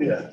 Yeah.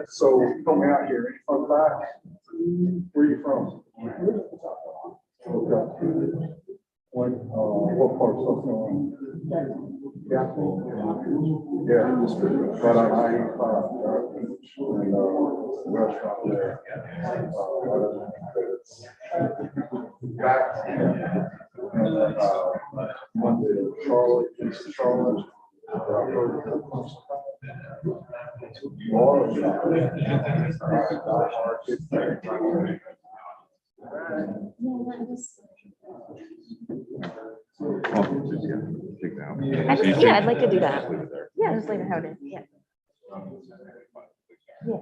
So come out here, any fun facts? Where are you from? Okay. What part of South Carolina? Yeah. Yeah, but I and restaurant there. Monday to Charlotte, East Charlotte. Yeah, I'd like to do that. Yeah, just leave it how it is. Yeah. Yeah.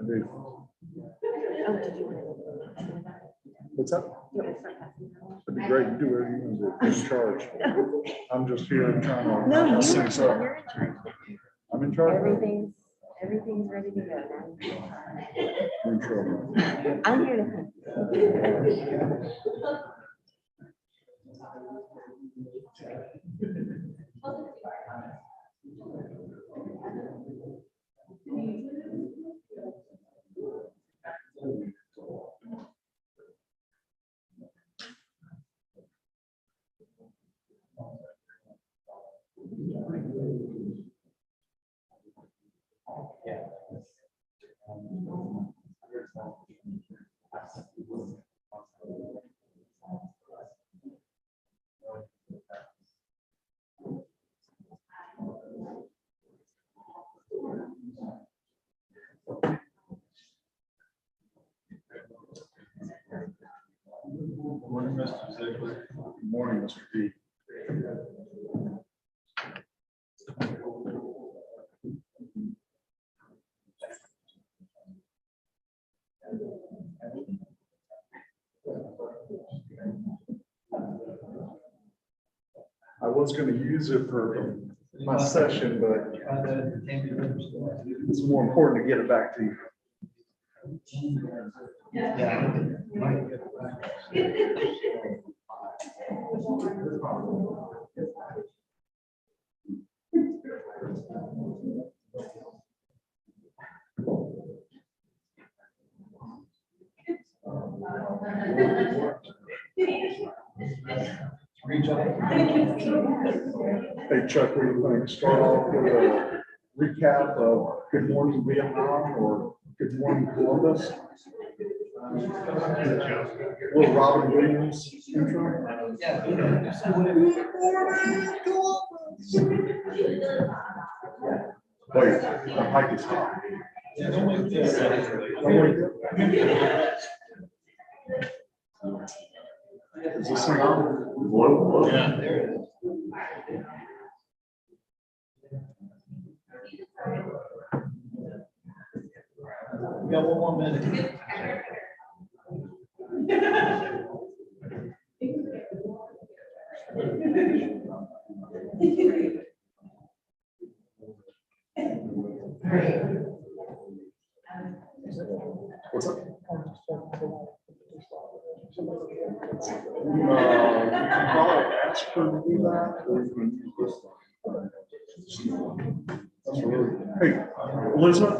Okay. What's up? That'd be great. You do whatever you want to do. In charge. I'm just here trying to. No, you're in sing something. charge. I'm in charge. Everything's ready to go now. I'm in trouble. I'm here to. Good morning, Mr. Ziegler. Good morning, Mr. P. I was going to use it for my session, but it's more important to get it back to you. Hey Chuck, what do you think? Start off with a recap of Good Morning Vietnam or Good Morning Columbus? Will Robin Williams intro? Wait, the mic is hot. Is this thing on? Yeah, there it is. We got one more minute. What's up? You can probably ask her to do that, or you can use this one. That's really, hey, Elizabeth.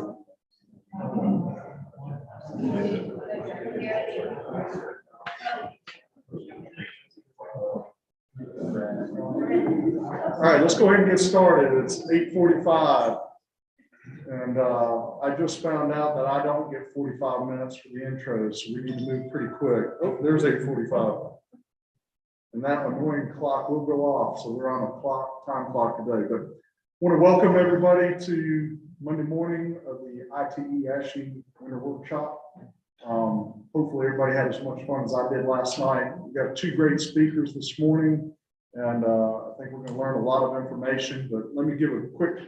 All right, let's go ahead and get started. It's 8:45. And I just found out that I don't get 45 minutes for the intro, so we need to move pretty quick. Oh, there's 8:45. And that annoying clock will go off, so we're on a time clock today. But I want to welcome everybody to Monday morning of the ITE ASHE Winter Workshop. Hopefully everybody had as much fun as I did last night. We got two great speakers this morning, and I think we're going to learn a lot of information. But let me give a quick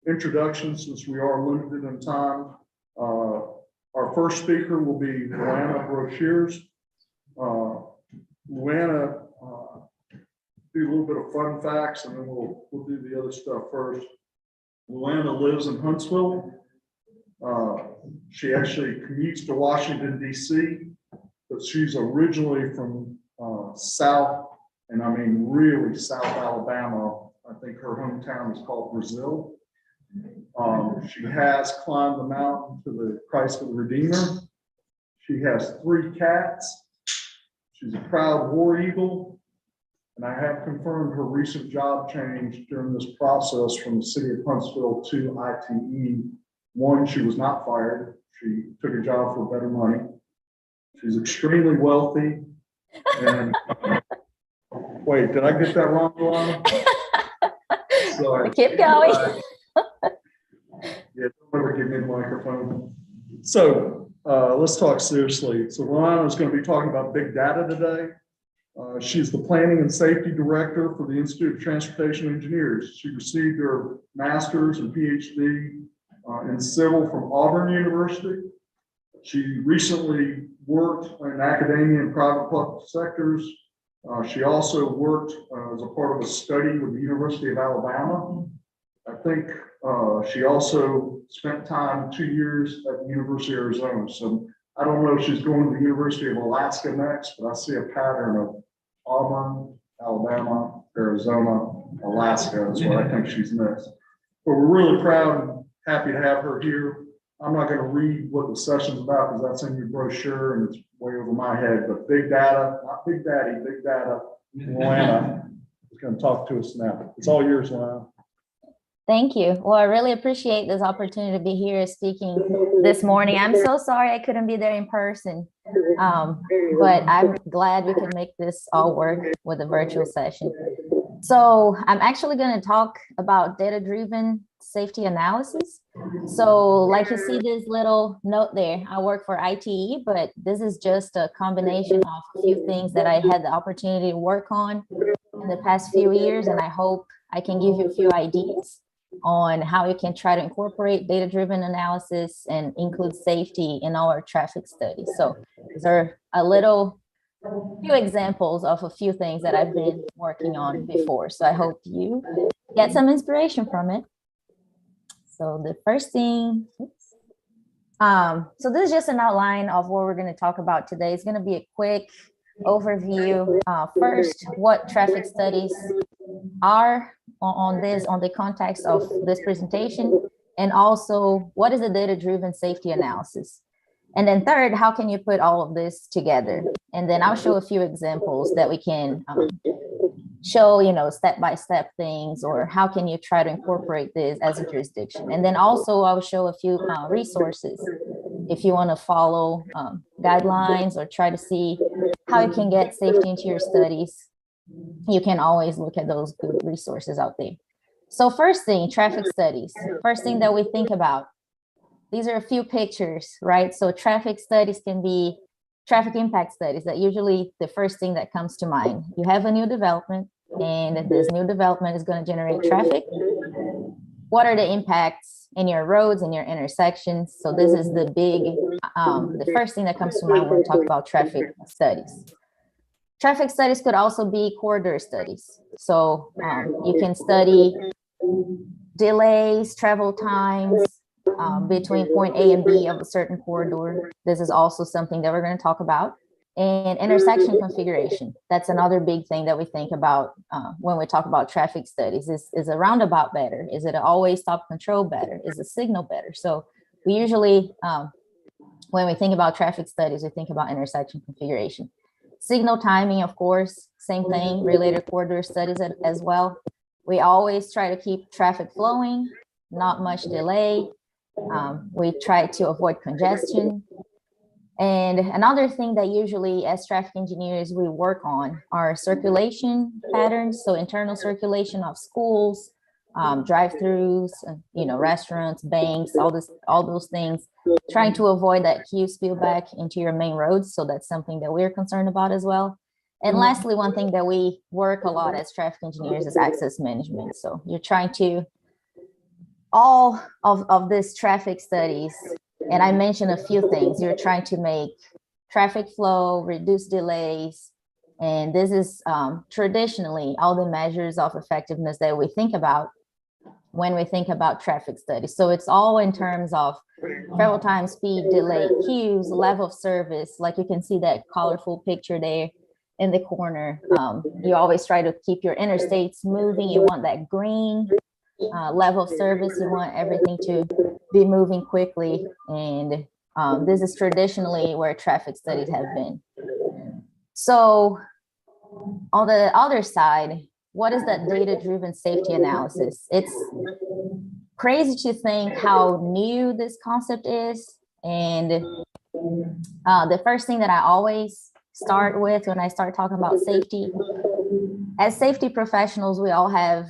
introduction since we are limited in time. Our first speaker will be Luana Broshears. Luana, do a little bit of fun facts, and then we'll do the other stuff first. Luana lives in Huntsville. She actually commutes to Washington, D.C., but she's originally from South, and I mean really South Alabama. I think her hometown is called Brazil. She has climbed the mountain to the Christ of the Redeemer. She has 3 cats. She's a proud war eagle. And I have confirmed her recent job change during this process from the city of Huntsville to ITE. One, she was not fired. She took a job for better money. She's extremely wealthy. And wait, did I get that wrong, Luana? Sorry. Keep going. Yeah, don't ever give me the microphone. So let's talk seriously. So Luana is going to be talking about big data today. She's the Planning and Safety Director for the Institute of Transportation Engineers. She received her master's and PhD in civil from Auburn University. She recently worked in academia and private public sectors. She also worked as a part of a study with the University of Alabama. I think she also spent time 2 years at the University of Arizona. So I don't know if she's going to the University of Alaska next, but I see a pattern of Auburn, Alabama, Arizona, Alaska is where I think she's next. But we're really proud and happy to have her here. I'm not going to read what the session's about because that's in your brochure and it's way over my head, but big data, not big daddy, big data. Luana is going to talk to us now. It's all yours, Luana. Thank you. Well, I really appreciate this opportunity to be here speaking this morning. I'm so sorry I couldn't be there in person, but I'm glad we could make this all work with a virtual session. So I'm actually going to talk about data-driven safety analysis. So like you see this little note there, I work for ITE, but this is just a combination of a few things that I had the opportunity to work on in the past few years, and I hope I can give you a few ideas on how you can try to incorporate data-driven analysis and include safety in our traffic studies. So these are few examples of a few things that I've been working on before. So I hope you get some inspiration from it. So the first thing, so this is just an outline of what we're going to talk about today. It's going to be a quick overview. First, what traffic studies are on the context of this presentation, and also what is a data-driven safety analysis. And then third, how can you put all of this together? And then I'll show a few examples that we can show, step-by-step things, or how can you try to incorporate this as a jurisdiction. And then also I'll show a few resources if you want to follow guidelines or try to see how you can get safety into your studies, you can always look at those good resources out there. So first thing, traffic studies. First thing that we think about, these are a few pictures, right? So traffic studies can be traffic impact studies. That usually the first thing that comes to mind. You have a new development, and this new development is going to generate traffic. What are the impacts in your roads and your intersections? So this is the big, the first thing that comes to mind when we talk about traffic studies. Traffic studies could also be corridor studies. So you can study delays, travel times between point A and B of a certain corridor. This is also something that we're going to talk about. And intersection configuration. That's another big thing that we think about when we talk about traffic studies. Is a roundabout better? Is it an always stop control better? Is a signal better? So we usually, when we think about traffic studies, we think about intersection configuration. Signal timing, of course, same thing, related corridor studies as well. We always try to keep traffic flowing, not much delay. We try to avoid congestion. And another thing that usually as traffic engineers we work on are circulation patterns. So internal circulation of schools, drive-throughs, restaurants, banks, all those things, trying to avoid that queue spill back into your main roads. So that's something that we're concerned about as well. And lastly, one thing that we work a lot as traffic engineers is access management. So you're trying to, all of these traffic studies, and I mentioned a few things, you're trying to make traffic flow, reduce delays, and this is traditionally all the measures of effectiveness that we think about when we think about traffic studies. So it's all in terms of travel time, speed, delay, queues, level of service. Like you can see that colorful picture there in the corner. You always try to keep your interstates moving. You want that green level of service. You want everything to be moving quickly. And this is traditionally where traffic studies have been. So on the other side, what is that data-driven safety analysis? It's crazy to think how new this concept is. And the first thing that I always start with when I start talking about safety, as safety professionals, we all have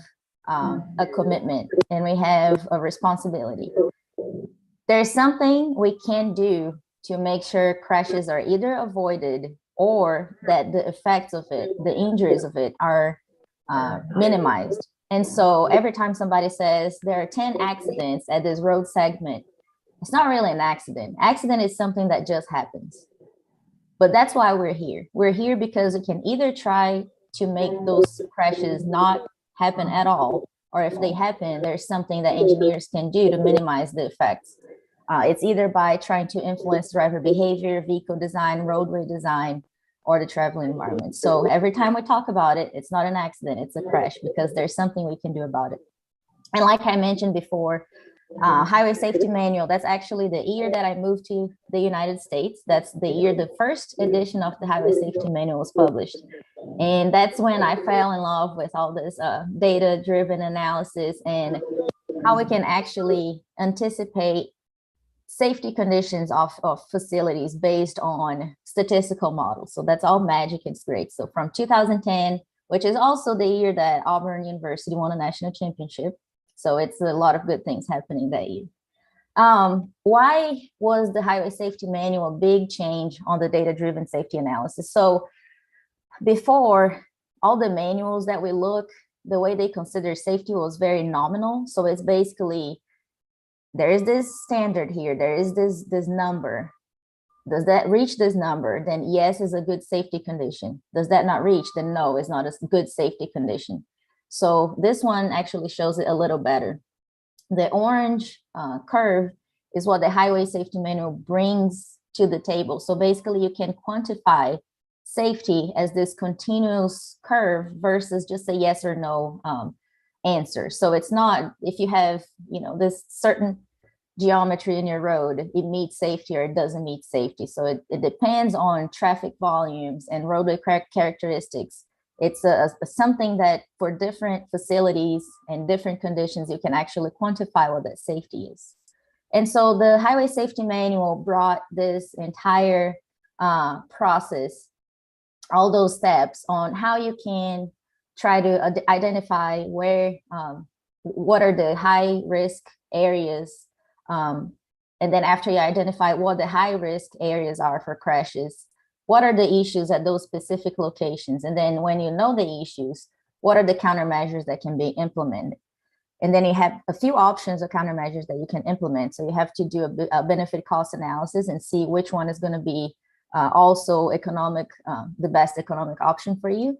a commitment and we have a responsibility. There's something we can do to make sure crashes are either avoided or that the effects of it, the injuries of it are minimized. And so every time somebody says there are 10 accidents at this road segment, it's not really an accident. Accident is something that just happens. But that's why we're here. We're here because we can either try to make those crashes not happen at all, or if they happen, there's something that engineers can do to minimize the effects. It's either by trying to influence driver behavior, vehicle design, roadway design, or the travel environment. So every time we talk about it, it's not an accident, it's a crash, because there's something we can do about it. And like I mentioned before, Highway Safety Manual, that's actually the year that I moved to the United States. That's the year the first edition of the Highway Safety Manual was published. And that's when I fell in love with all this data-driven analysis and how we can actually anticipate safety conditions of facilities based on statistical models. So that's all magic. It's great. So from 2010, which is also the year that Auburn University won a national championship. So it's a lot of good things happening that year. Why was the Highway Safety Manual a big change on the data-driven safety analysis? So before, all the manuals that we look, the way they consider safety was very nominal. So it's basically, there is this standard here, there is this number. Does that reach this number? Then yes, is a good safety condition. Does that not reach? Then no, it's not a good safety condition. So this one actually shows it a little better. The orange curve is what the Highway Safety Manual brings to the table. So basically you can quantify safety as this continuous curve versus just a yes or no answer. So it's not, if you have, this certain geometry in your road, it meets safety or it doesn't meet safety. So it depends on traffic volumes and roadway characteristics. It's something that for different facilities and different conditions, you can actually quantify what that safety is. And so the highway safety manual brought this entire process, all those steps on how you can try to identify where, what are the high risk areas. And then after you identify what the high risk areas are for crashes, what are the issues at those specific locations? And then when you know the issues, what are the countermeasures that can be implemented? And then you have a few options of countermeasures that you can implement. So you have to do a benefit cost analysis and see which one is going to be also economic, the best economic option for you.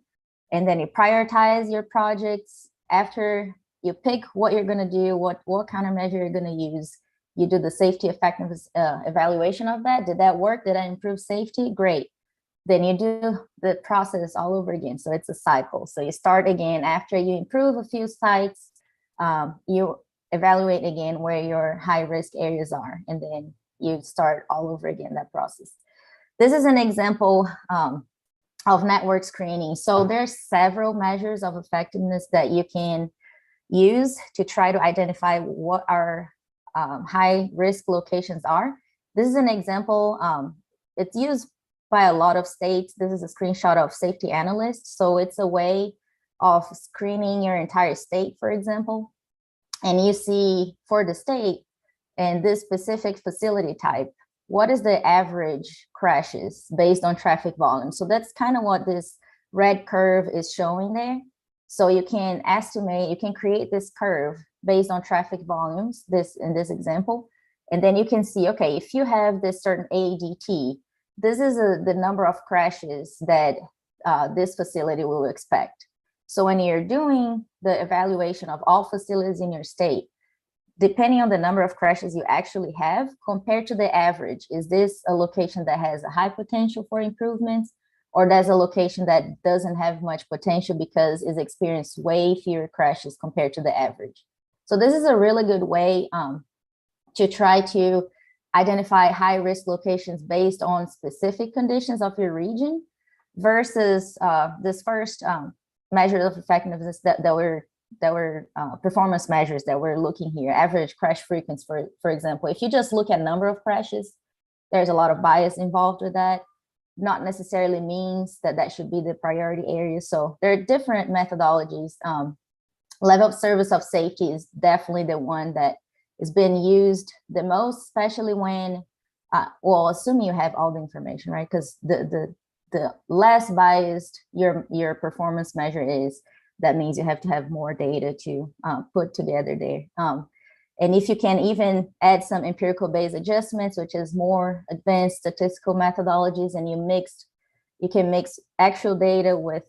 And then you prioritize your projects. After you pick what you're going to do, what countermeasure you're going to use, you do the safety effectiveness evaluation of that. Did that work? Did I improve safety? Great. Then you do the process all over again. So it's a cycle. So you start again after you improve a few sites, you evaluate again where your high risk areas are, and then you start all over again that process. This is an example of network screening. So there's several measures of effectiveness that you can use to try to identify what our high risk locations are. This is an example. It's used by a lot of states. This is a screenshot of Safety Analyst. So it's a way of screening your entire state, for example. And you see for the state and this specific facility type, what is the average crashes based on traffic volume? So that's kind of what this red curve is showing there. So you can estimate, you can create this curve based on traffic volumes, in this example. And then you can see, okay, if you have this certain ADT, this is the number of crashes that this facility will expect. So when you're doing the evaluation of all facilities in your state, depending on the number of crashes you actually have compared to the average, is this a location that has a high potential for improvements, or that's a location that doesn't have much potential because it's experienced way fewer crashes compared to the average? So this is a really good way to try to identify high risk locations based on specific conditions of your region versus this first measures of effectiveness that were performance measures that we're looking here, average crash frequency, for example. If you just look at number of crashes, there's a lot of bias involved with that. Not necessarily means that that should be the priority area. So there are different methodologies. Level of service of safety is definitely the one that has been used the most, especially when, well, assuming you have all the information, right? Because the less biased your performance measure is, that means you have to have more data to put together there. And if you can even add some empirical based adjustments, which is more advanced statistical methodologies, and you can mix actual data with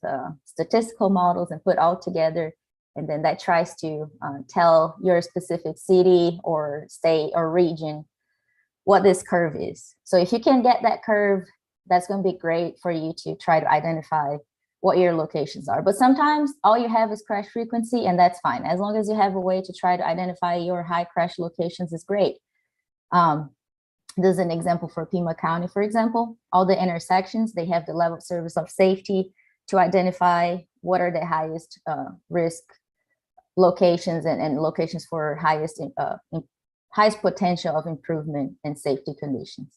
statistical models and put all together. And then that tries to tell your specific city or state or region what this curve is. So if you can get that curve, that's going to be great for you to try to identify what your locations are. But sometimes all you have is crash frequency, and that's fine. As long as you have a way to try to identify your high crash locations is great. This is an example for Pima County, for example. All the intersections, they have the level of service of safety to identify what are the highest risk locations and locations for highest potential of improvement in safety conditions.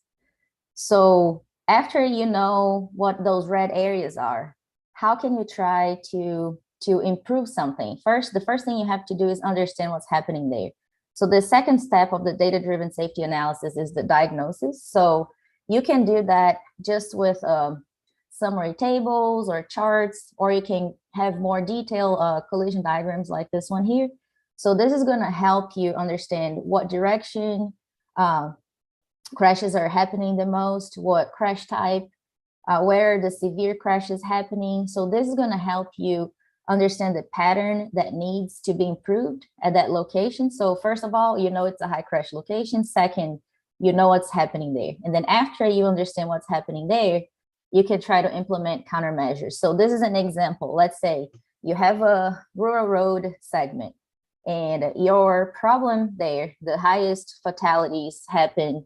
So after you know what those red areas are, how can you try to improve something? The first thing you have to do is understand what's happening there. So the second step of the data-driven safety analysis is the diagnosis. So you can do that just with summary tables or charts, or you can have more detailed collision diagrams like this one here. So this is going to help you understand what direction crashes are happening the most, what crash type, where the severe crash is happening. So this is going to help you understand the pattern that needs to be improved at that location. So first of all, you know it's a high crash location. Second, you know what's happening there. And then after you understand what's happening there, you can try to implement countermeasures. So this is an example. Let's say you have a rural road segment, and your problem there, the highest fatalities happen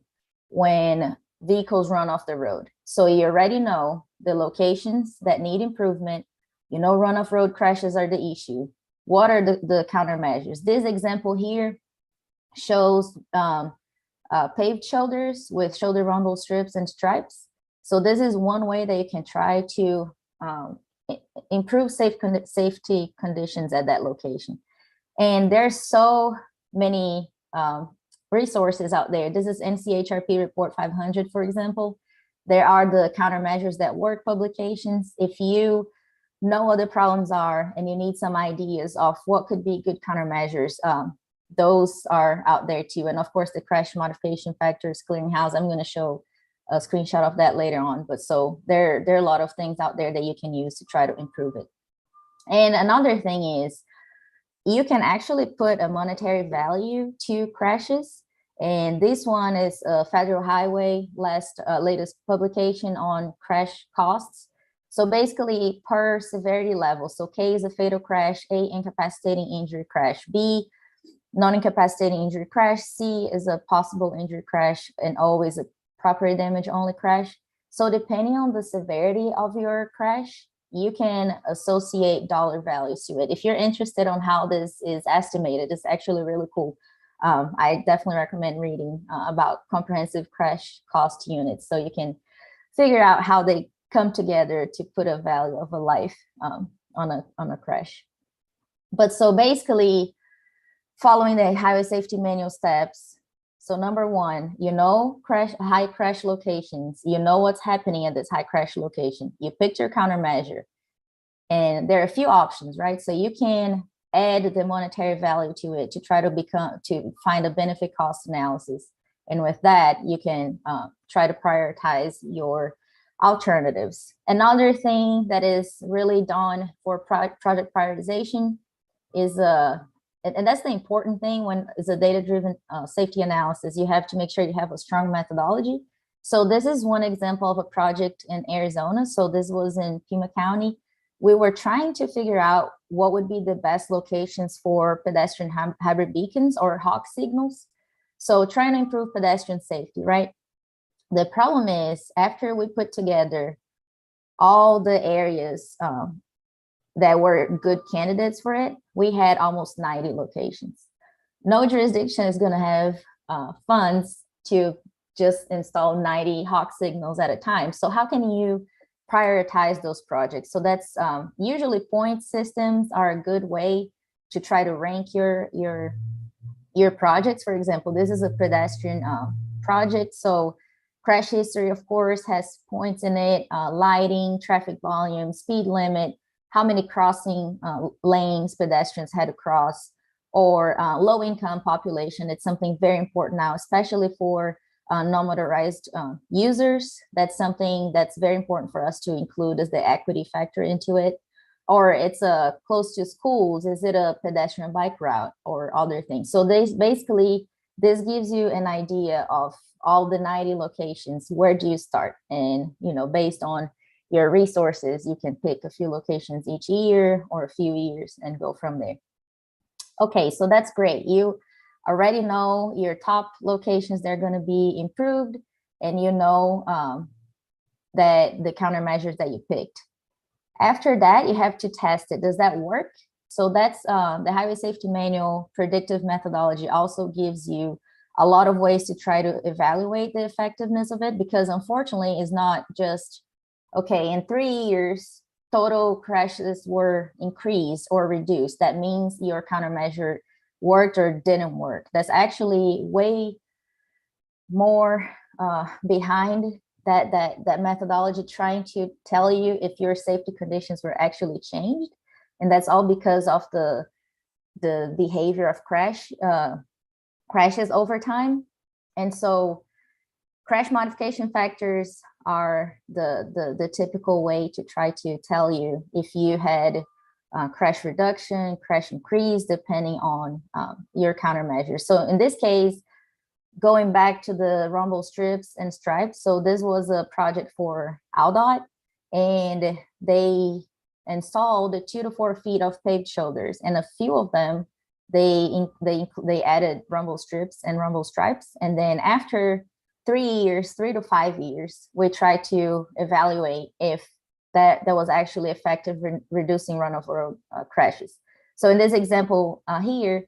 when vehicles run off the road. So you already know the locations that need improvement. You know run off road crashes are the issue. What are the countermeasures? This example here shows paved shoulders with shoulder rumble strips and stripes. So this is one way that you can try to improve safety conditions at that location. And there's so many resources out there. This is NCHRP Report 500, for example. There are the countermeasures that work publications. If you know what the problems are and you need some ideas of what could be good countermeasures, those are out there too. And of course, the crash modification factors clearinghouse, I'm going to show a screenshot of that later on. But so there are a lot of things out there that you can use to try to improve it. And another thing is you can actually put a monetary value to crashes. And this one is a Federal Highway latest publication on crash costs. So basically per severity level. So K is a fatal crash, A, incapacitating injury crash, B, non-incapacitating injury crash, C is a possible injury crash, and O is a property damage only crash. So depending on the severity of your crash, you can associate dollar values to it. If you're interested on how this is estimated, it's actually really cool. I definitely recommend reading about comprehensive crash cost units, so you can figure out how they come together to put a value of a life on a crash. But so basically, following the highway safety manual steps. So number one, you know, high crash locations, you know what's happening at this high crash location. You picked your countermeasure, and there are a few options, right? So you can add the monetary value to it to try to find a benefit cost analysis. And with that, you can try to prioritize your alternatives. Another thing that is really done for project prioritization is and that's the important thing when it's a data-driven safety analysis. You have to make sure you have a strong methodology. So this is one example of a project in Arizona. So this was in Pima County. We were trying to figure out what would be the best locations for pedestrian hybrid beacons or hawk signals. So trying to improve pedestrian safety, right? The problem is after we put together all the areas that were good candidates for it, we had almost 90 locations. No jurisdiction is going to have funds to just install 90 hawk signals at a time. So how can you prioritize those projects? So that's usually point systems are a good way to try to rank your projects. For example, this is a pedestrian project. So crash history, of course, has points in it, lighting, traffic volume, speed limit, how many crossing lanes pedestrians had to cross, or low income population. It's something very important now, especially for non-motorized users. That's something that's very important for us to include as the equity factor into it. Or it's close to schools. Is it a pedestrian bike route or other things? So this gives you an idea of all the 90 locations. Where do you start? And based on your resources, you can pick a few locations each year or a few years and go from there. Okay, so that's great. You already know your top locations that are going to be improved, and you know that the countermeasures that you picked. After that, you have to test it. Does that work? So that's the Highway Safety Manual predictive methodology also gives you a lot of ways to try to evaluate the effectiveness of it, because unfortunately it's not just, okay, in 3 years, total crashes were increased or reduced. That means your countermeasure worked or didn't work. That's actually way more behind that methodology, trying to tell you if your safety conditions were actually changed. And that's all because of the behavior of crashes over time. And so crash modification factors are the typical way to try to tell you if you had crash reduction, crash increase, depending on your countermeasures. So in this case, going back to the rumble strips and stripes, so this was a project for GDOT, and they installed 2 to 4 feet of paved shoulders, and a few of them they added rumble strips and rumble stripes. And then after 3 to 5 years, we try to evaluate if that was actually effective in reducing run-off road crashes. So in this example here,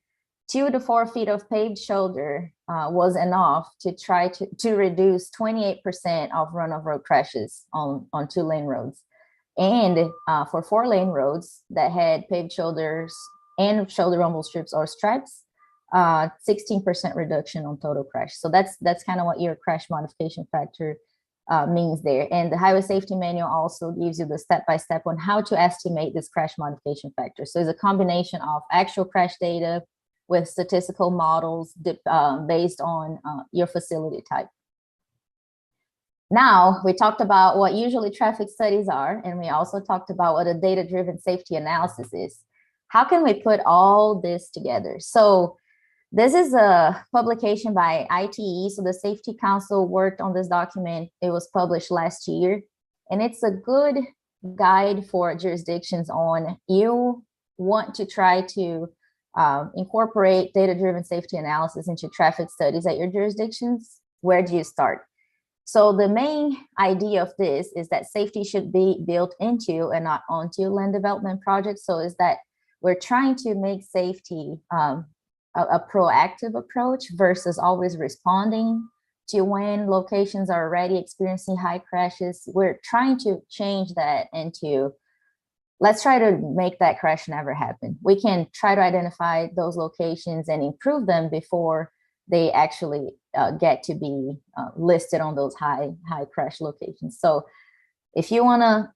2 to 4 feet of paved shoulder was enough to try to reduce 28% of run-of-road crashes on 2-lane roads. And for 4-lane roads that had paved shoulders and shoulder rumble strips or stripes, 16% reduction on total crash. So that's kind of what your crash modification factor means there. And the highway safety manual also gives you the step-by-step on how to estimate this crash modification factor. So it's a combination of actual crash data with statistical models based on your facility type. Now, we talked about what usually traffic studies are, and we also talked about what a data-driven safety analysis is. How can we put all this together? So this is a publication by ITE. So the Safety Council worked on this document. It was published last year, and it's a good guide for jurisdictions on you want to try to incorporate data-driven safety analysis into traffic studies at your jurisdictions. Where do you start? So the main idea of this is that safety should be built into and not onto land development projects. So is that we're trying to make safety a proactive approach versus always responding to when locations are already experiencing high crashes. We're trying to change that into, let's try to make that crash never happen. We can try to identify those locations and improve them before they actually get to be listed on those high crash locations. So if you want to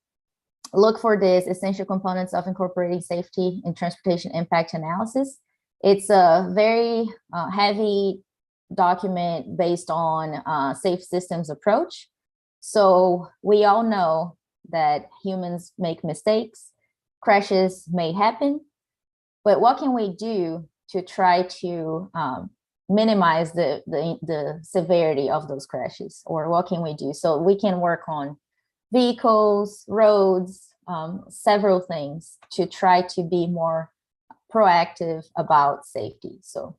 look for this essential components of incorporating safety in transportation impact analysis, it's a very heavy document based on safe systems approach. So we all know that humans make mistakes, crashes may happen, but what can we do to try to minimize the severity of those crashes, or what can we do? So we can work on vehicles, roads, several things to try to be more proactive about safety. So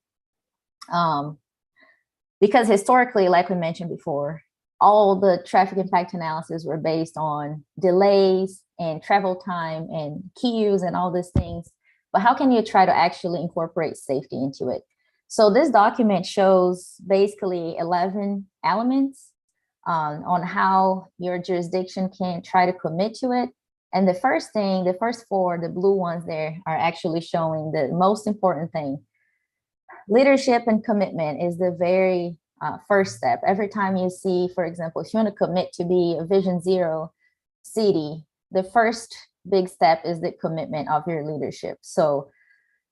because historically, like we mentioned before, all the traffic impact analysis were based on delays and travel time and queues and all these things. But how can you try to actually incorporate safety into it? So this document shows basically 11 elements on how your jurisdiction can try to commit to it. And the first thing, the first 4, the blue ones there, are actually showing the most important thing. Leadership and commitment is the very first step. Every time you see, for example, if you want to commit to be a Vision Zero city, the first big step is the commitment of your leadership. So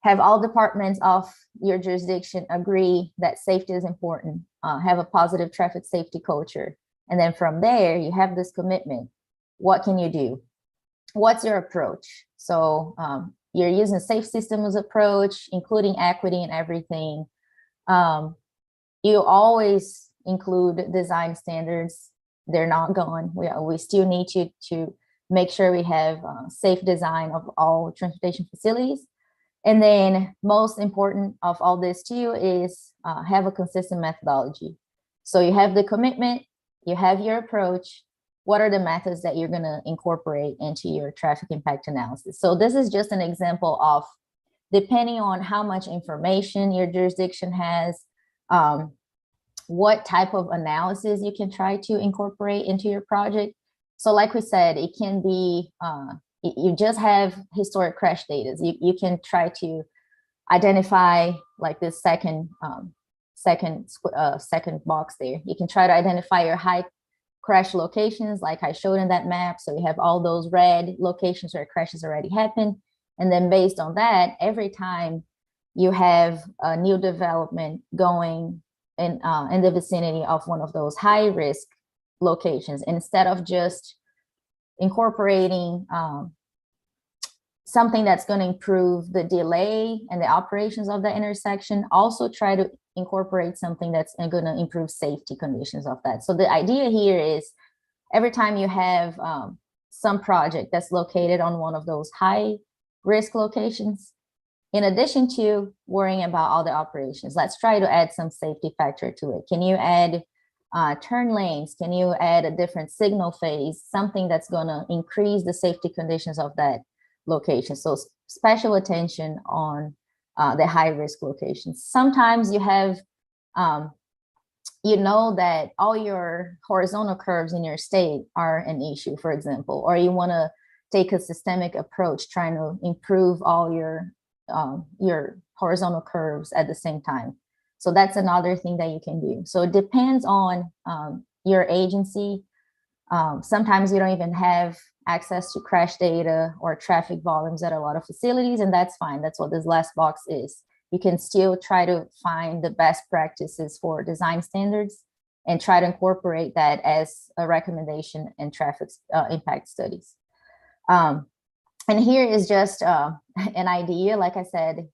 have all departments of your jurisdiction agree that safety is important, have a positive traffic safety culture. And then from there, you have this commitment. What can you do? What's your approach? So you're using safe systems approach, including equity and everything. You always include design standards. They're not gone. We still need to make sure we have safe design of all transportation facilities. And then most important of all this too is have a consistent methodology. So you have the commitment, you have your approach. What are the methods that you're going to incorporate into your traffic impact analysis? So this is just an example of, depending on how much information your jurisdiction has, what type of analysis you can try to incorporate into your project. So like we said, it can be, you just have historic crash data. You can try to identify, like this second box there. You can try to identify your high crash locations like I showed in that map. So we have all those red locations where crashes already happened. And then based on that, every time you have a new development going in the vicinity of one of those high risk locations, instead of just incorporating something that's going to improve the delay and the operations of the intersection, also try to incorporate something that's going to improve safety conditions of that. So the idea here is every time you have some project that's located on one of those high risk locations, in addition to worrying about all the operations, let's try to add some safety factor to it. Can you add turn lanes? Can you add a different signal phase, something that's going to increase the safety conditions of that location? So special attention on the high risk locations. Sometimes you have, you know that all your horizontal curves in your state are an issue, for example, or you want to take a systemic approach trying to improve all your horizontal curves at the same time. So that's another thing that you can do. So it depends on your agency. Sometimes you don't even have access to crash data or traffic volumes at a lot of facilities, and that's fine. That's what this last box is. You can still try to find the best practices for design standards and try to incorporate that as a recommendation in traffic impact studies. And here is just an idea. Like I said,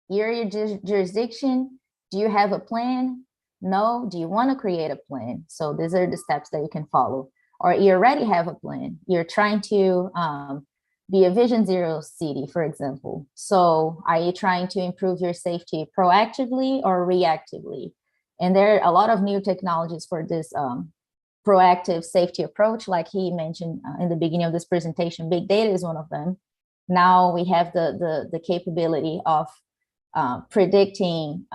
you're your jurisdiction. Do you have a plan? No. Do you want to create a plan? So these are the steps that you can follow. Or you already have a plan. You're trying to be a Vision Zero city, for example. So are you trying to improve your safety proactively or reactively? And there are a lot of new technologies for this proactive safety approach. Like he mentioned in the beginning of this presentation, big data is one of them. Now we have the capability of predicting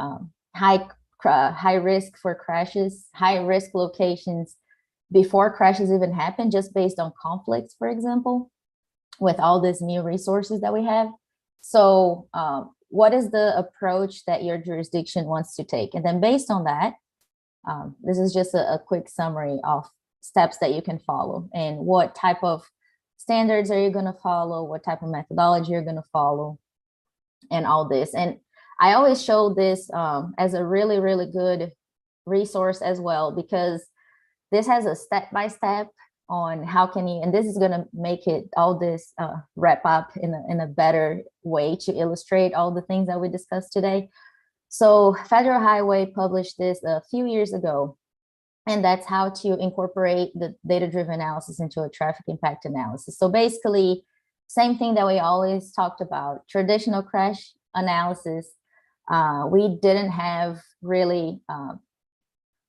high risk for crashes, high risk locations before crashes even happen, just based on conflicts, for example, with all these new resources that we have. So what is the approach that your jurisdiction wants to take? And then based on that, this is just a quick summary of steps that you can follow and what type of standards are you going to follow, what type of methodology you're going to follow, and all this. And I always show this as a really, really good resource as well, because this has a step-by-step on how can you, and this is going to make it all this wrap up in a better way to illustrate all the things that we discussed today. So Federal Highway published this a few years ago, and that's how to incorporate the data-driven analysis into a traffic impact analysis. So basically, same thing that we always talked about, traditional crash analysis. We didn't have really,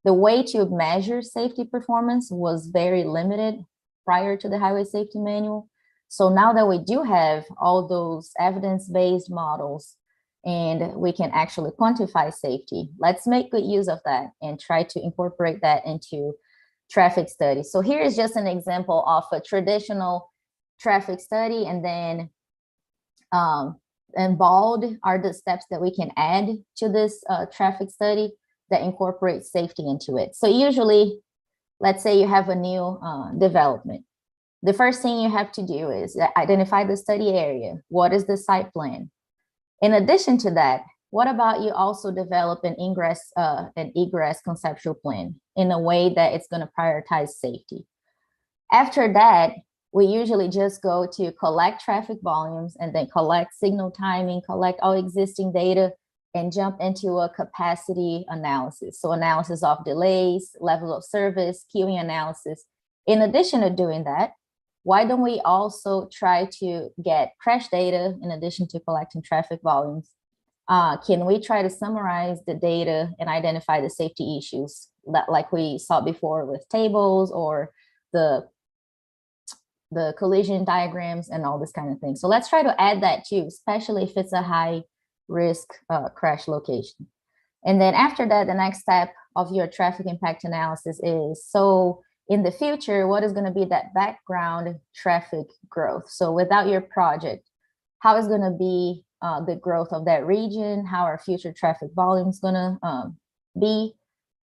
the way to measure safety performance was very limited prior to the Highway Safety Manual. So now that we do have all those evidence-based models and we can actually quantify safety, let's make good use of that and try to incorporate that into traffic studies. So here is just an example of a traditional traffic study, and then in bold are the steps that we can add to this traffic study that incorporates safety into it. So usually, let's say you have a new development. The first thing you have to do is identify the study area. What is the site plan? In addition to that, what about you also develop an ingress and egress conceptual plan in a way that it's going to prioritize safety? After that, we usually just go to collect traffic volumes and then collect signal timing, collect all existing data, and jump into a capacity analysis. So analysis of delays, level of service, queuing analysis. In addition to doing that, why don't we also try to get crash data in addition to collecting traffic volumes? Can we try to summarize the data and identify the safety issues that, like we saw before with tables or the collision diagrams and all this kind of thing? So let's try to add that too, especially if it's a high risk crash location. And then after that, the next step of your traffic impact analysis is, so in the future, what is going to be that background traffic growth? So without your project, how is going to be the growth of that region? How are future traffic volumes going to be?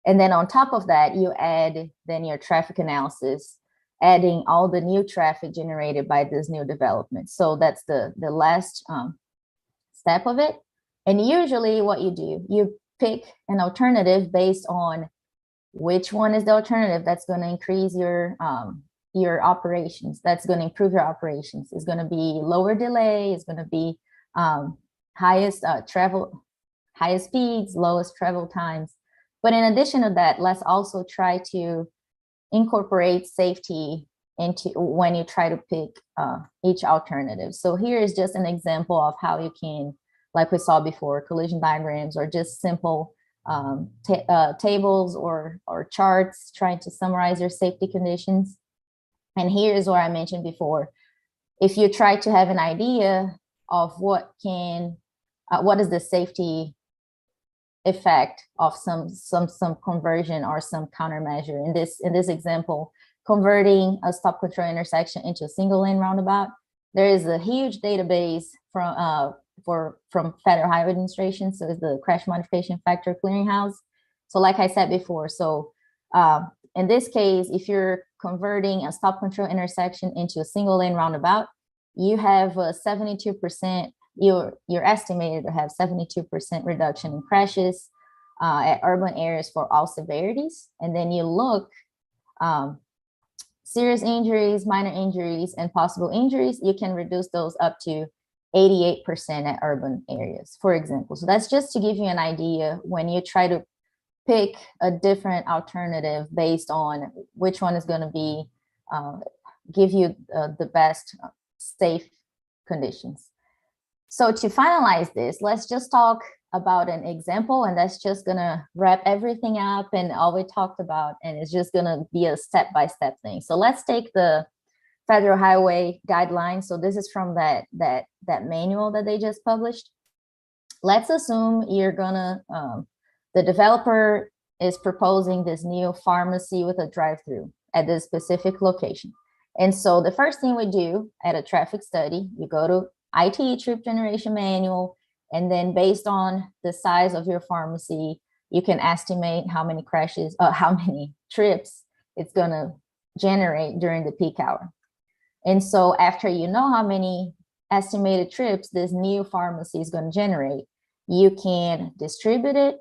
And then on top of that, you add then your traffic analysis, adding all the new traffic generated by this new development. So that's the last step of it. And usually what you do, you pick an alternative based on which one is the alternative that's going to increase your operations, that's going to improve your operations. It's going to be lower delay, it's going to be highest speeds, lowest travel times. But in addition to that, let's also try to incorporate safety into when you try to pick each alternative. So here is just an example of how you can, like we saw before, collision diagrams or just simple tables or charts trying to summarize your safety conditions. And here is what I mentioned before. If you try to have an idea of what can what is the safety effect of some conversion or some countermeasure. In this example, converting a stop control intersection into a single lane roundabout. There is a huge database from Federal Highway Administration, so it's the Crash Modification Factor Clearinghouse. So like I said before, so in this case, if you're converting a stop control intersection into a single lane roundabout, you have a 72%, you're estimated to have 72% reduction in crashes at urban areas for all severities. And then you look, serious injuries, minor injuries, and possible injuries, you can reduce those up to 88% at urban areas, for example. So that's just to give you an idea when you try to pick a different alternative based on which one is going to be give you the best safe conditions. So to finalize this, let's just talk about an example, and that's just going to wrap everything up and all we talked about, and it's just going to be a step-by-step thing. So let's take the Federal Highway Guidelines. So this is from that manual that they just published. Let's assume you're gonna the developer is proposing this new pharmacy with a drive-through at this specific location. And so the first thing we do at a traffic study, you go to ITE trip generation manual, and then based on the size of your pharmacy, you can estimate how many crashes, how many trips it's gonna generate during the peak hour. And so after you know how many estimated trips this new pharmacy is going to generate, you can distribute it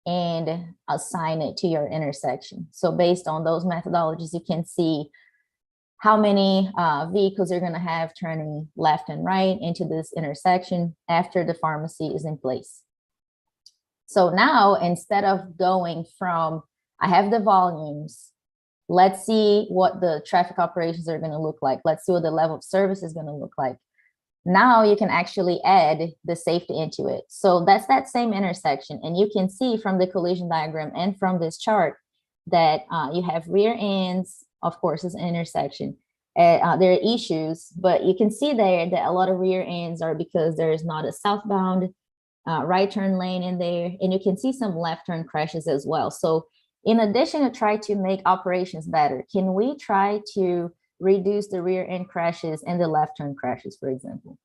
and assign it to your intersection. So based on those methodologies, you can see how many vehicles you're going to have turning left and right into this intersection after the pharmacy is in place. So now, instead of going from, I have the volumes, let's see what the traffic operations are going to look like. Let's see what the level of service is going to look like. Now you can actually add the safety into it. So that's that same intersection. And you can see from the collision diagram and from this chart that you have rear ends, of course, it's an intersection. There are issues, but you can see there that a lot of rear ends are because there is not a southbound right turn lane in there. And you can see some left turn crashes as well. So in addition to try to make operations better, can we try to reduce the rear end crashes and the left turn crashes, for example,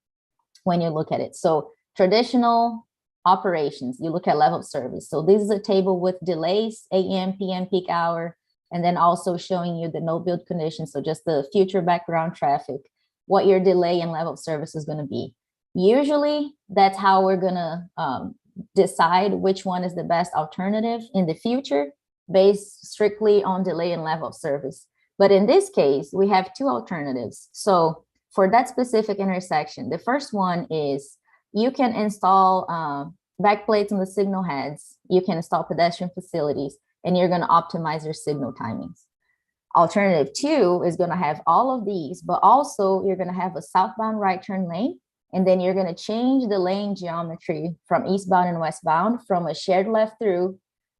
when you look at it? So traditional operations, you look at level of service. So this is a table with delays, AM, PM, peak hour, and then also showing you the no build conditions. So just the future background traffic, what your delay and level of service is going to be. Usually that's how we're going to decide which one is the best alternative in the future, based strictly on delay and level of service. But in this case, we have two alternatives. So for that specific intersection, the first one is you can install backplates on the signal heads, you can install pedestrian facilities, and you're going to optimize your signal timings. Alternative two is going to have all of these, but also you're going to have a southbound right turn lane, and then you're going to change the lane geometry from eastbound and westbound from a shared left through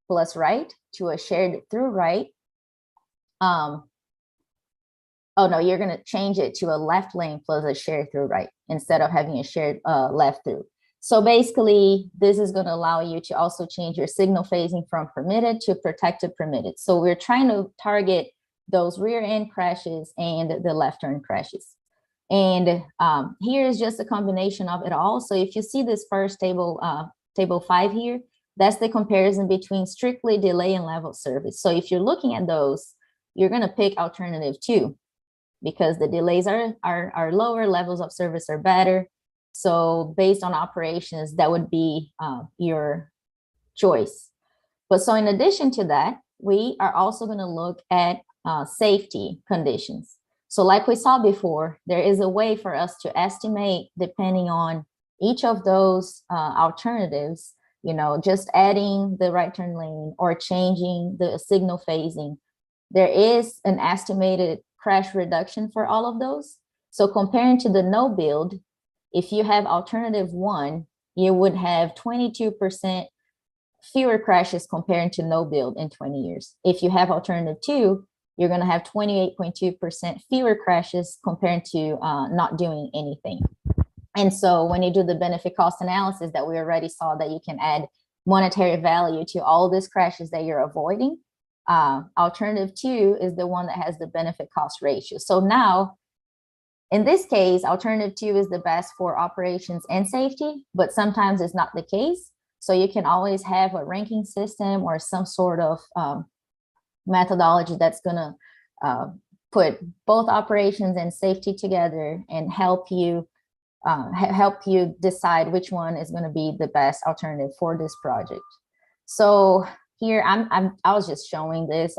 plus right to a shared through right. Oh no, you're going to change it to a left lane plus a shared through right instead of having a shared left through. So basically, this is going to allow you to also change your signal phasing from permitted to protected permitted. So we're trying to target those rear end crashes and the left turn crashes. And here is just a combination of it all. So if you see this first table, table 5 here, that's the comparison between strictly delay and level of service. So if you're looking at those, you're going to pick alternative 2 because the delays are lower, levels of service are better. So based on operations, that would be your choice. But so in addition to that, we are also going to look at safety conditions. So like we saw before, there is a way for us to estimate depending on each of those alternatives, you know, just adding the right turn lane or changing the signal phasing. There is an estimated crash reduction for all of those. So comparing to the no build, if you have alternative 1, you would have 22% fewer crashes compared to no build in 20 years. If you have alternative 2, you're going to have 28.2% fewer crashes compared to not doing anything. And so when you do the benefit cost analysis that we already saw that you can add monetary value to all these crashes that you're avoiding, alternative 2 is the one that has the benefit cost ratio. So now, in this case, alternative 2 is the best for operations and safety, but sometimes it's not the case. So you can always have a ranking system or some sort of methodology that's gonna put both operations and safety together and help you decide which one is going to be the best alternative for this project. So here I was just showing this.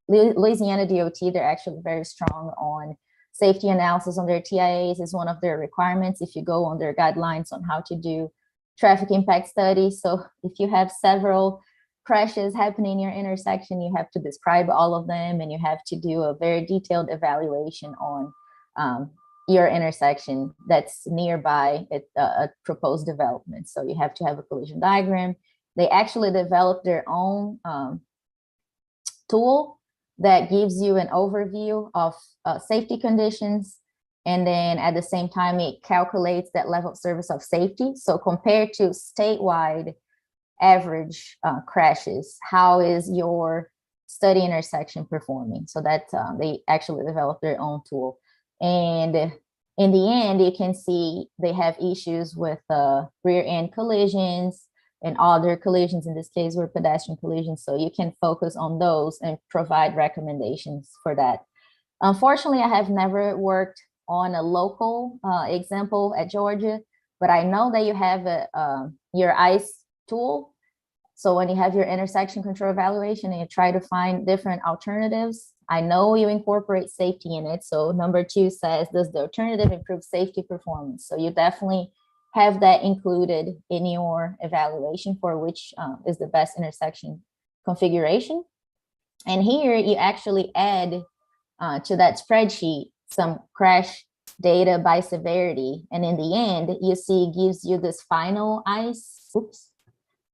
Louisiana DOT, they're actually very strong on safety analysis on their TIAs. Is one of their requirements if you go on their guidelines on how to do traffic impact studies. So if you have several crashes happening in your intersection, you have to describe all of them, and you have to do a very detailed evaluation on your intersection that's nearby a proposed development. So you have to have a collision diagram. They actually developed their own tool that gives you an overview of safety conditions. And then at the same time, it calculates that level of service of safety. So compared to statewide average crashes, how is your study intersection performing? So that they actually developed their own tool. And in the end, you can see they have issues with rear end collisions and other collisions. In this case, were pedestrian collisions. So you can focus on those and provide recommendations for that. Unfortunately, I have never worked on a local example at Georgia, but I know that you have your ICE tool. So when you have your intersection control evaluation and you try to find different alternatives, I know you incorporate safety in it. So number 2 says, does the alternative improve safety performance? So you definitely have that included in your evaluation for which is the best intersection configuration. And here you actually add to that spreadsheet some crash data by severity. And in the end, you see it gives you this final ICE,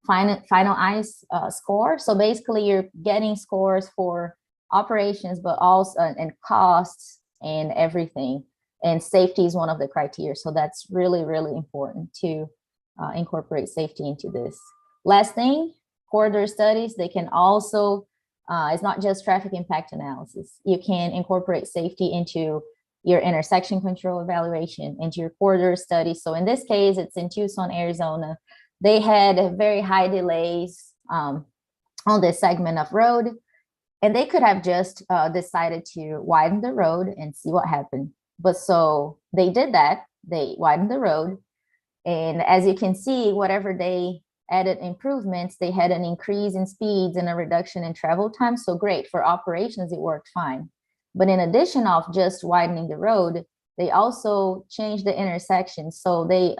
final ICE score. So basically you're getting scores for operations, but also and costs and everything. And safety is one of the criteria. So that's really, really important to incorporate safety into this. Last thing, corridor studies, they can also, it's not just traffic impact analysis. You can incorporate safety into your intersection control evaluation, into your corridor study. So in this case, it's in Tucson, Arizona. They had very high delays on this segment of road, and they could have just decided to widen the road and see what happened. But so they did that, they widened the road. And as you can see, whatever they added improvements, they had an increase in speeds and a reduction in travel time. So great, for operations, it worked fine. But in addition of just widening the road, they also changed the intersection. So they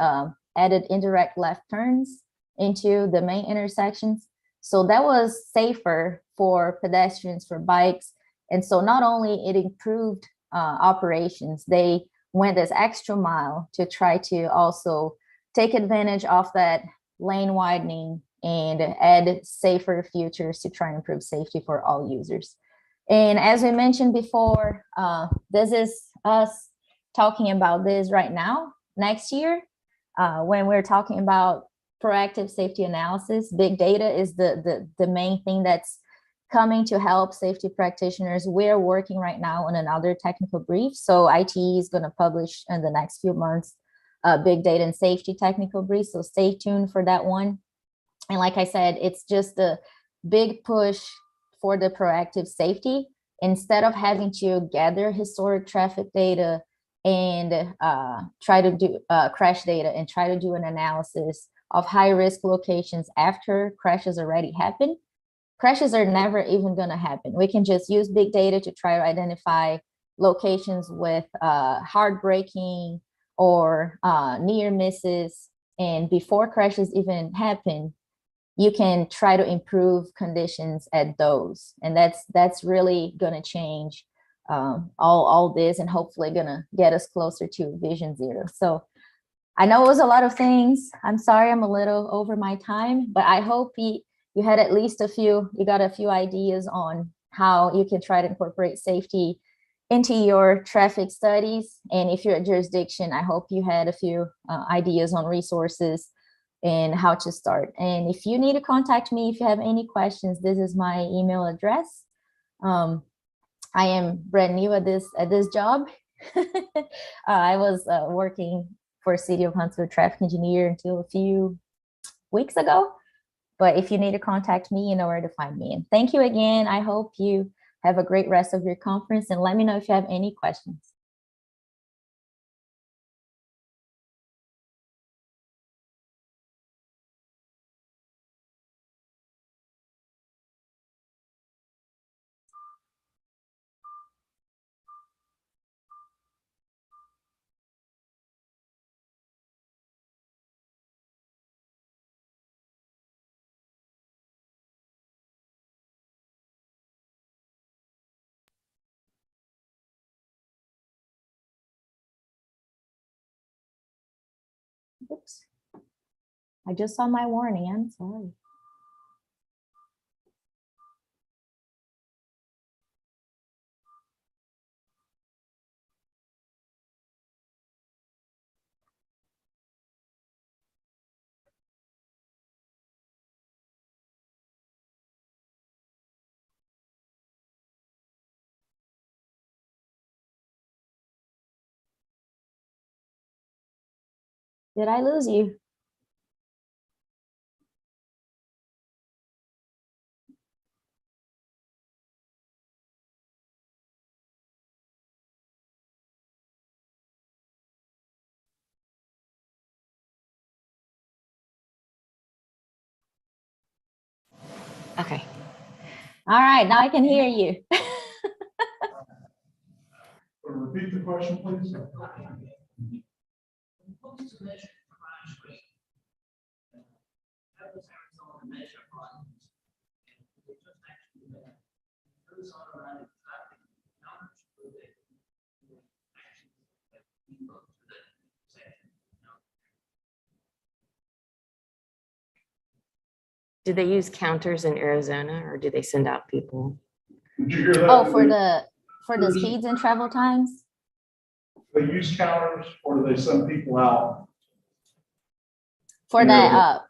added indirect left turns into the main intersections. So that was safer for pedestrians, for bikes. And so not only it improved operations, they went this extra mile to try to also take advantage of that lane widening and add safer features to try and improve safety for all users. And as we mentioned before, this is us talking about this right now. Next year, when we're talking about proactive safety analysis, big data is the main thing that's coming to help safety practitioners. We're working right now on another technical brief. So ITE is going to publish in the next few months big data and safety technical brief. So stay tuned for that one. And like I said, it's just a big push for the proactive safety. Instead of having to gather historic traffic data and try to do crash data and try to do an analysis of high risk locations after crashes already happen, crashes are never even going to happen. We can just use big data to try to identify locations with hard braking or near misses. And before crashes even happen, you can try to improve conditions at those. And that's really going to change all this and hopefully going to get us closer to Vision Zero. So I know it was a lot of things. I'm sorry I'm a little over my time, but I hope you had at least you got a few ideas on how you can try to incorporate safety into your traffic studies. And if you're at jurisdiction, I hope you had a few ideas on resources and how to start. And if you need to contact me, if you have any questions, this is my email address. I am brand new at this job. I was working for City of Huntsville traffic engineer until a few weeks ago. But if you need to contact me, you know where to find me. And thank you again. I hope you have a great rest of your conference, and let me know if you have any questions. Oops. I just saw my warning. I'm sorry. Did I lose you? Okay. All right, now I can hear you. Repeat the question, please. Do they use counters in Arizona, or do they send out people? Did you hear that? Oh, for the speeds and travel times? They use counters, or do they send people out? For Yeah. that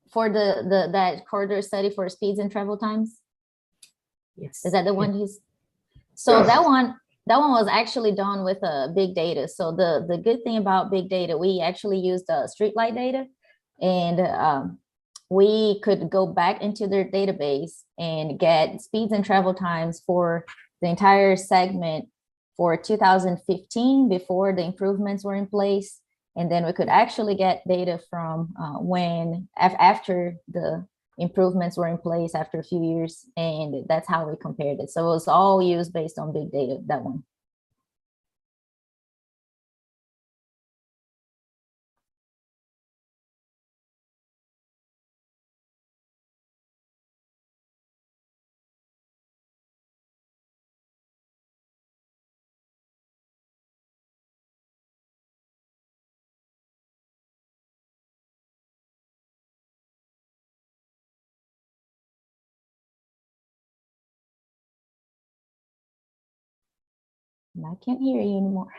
for that corridor study for speeds and travel times? Yes. Is that the one he's? So Yes. that one was actually done with big data. So the good thing about big data, we actually used streetlight data, and we could go back into their database and get speeds and travel times for the entire segment for 2015 before the improvements were in place. And then we could actually get data from after the improvements were in place after a few years, and that's how we compared it. So it was all used based on big data, that one. And I can't hear you anymore.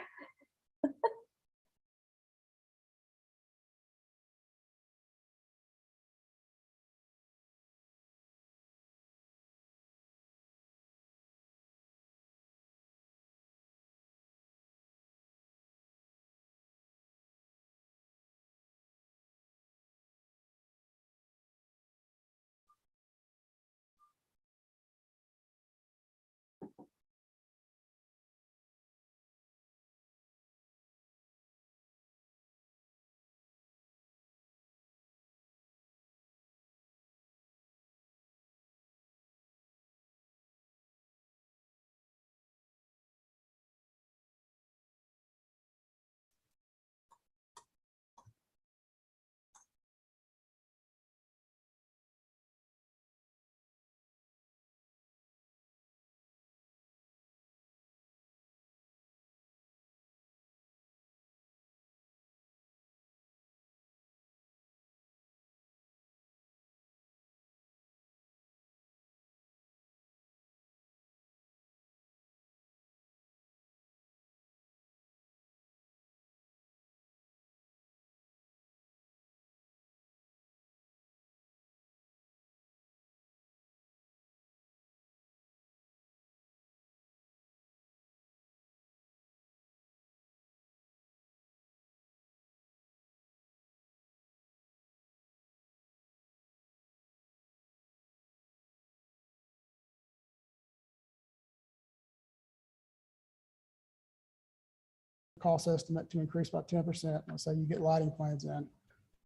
cost estimate to increase by 10%. Let's say you get lighting plans in,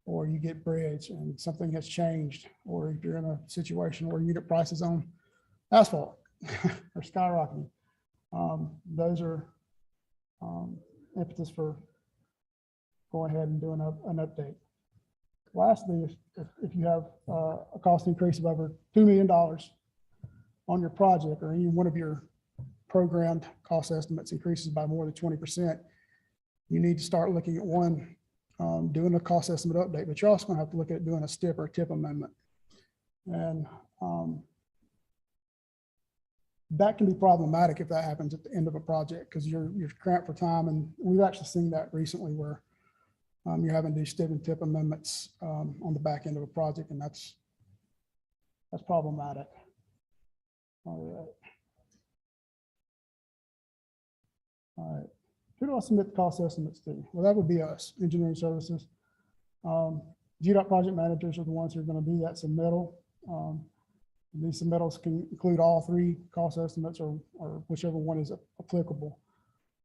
or you get bridge and something has changed, or if you're in a situation where unit prices on asphalt are skyrocketing. Those are impetus for going ahead and doing an update. Lastly, if you have a cost increase of over $2 million on your project, or any one of your programmed cost estimates increases by more than 20%, you need to start looking at one, doing a cost estimate update, but you're also going to have to look at doing a STIP or a TIP amendment. And that can be problematic if that happens at the end of a project, because you're cramped for time. And we've actually seen that recently where you're having to do STIP and TIP amendments on the back end of a project, and that's problematic. All right. Who do I submit the cost estimates to? Well, that would be us, engineering services. GDOT project managers are the ones who are going to do that submittal. These submittals can include all three cost estimates or whichever one is applicable.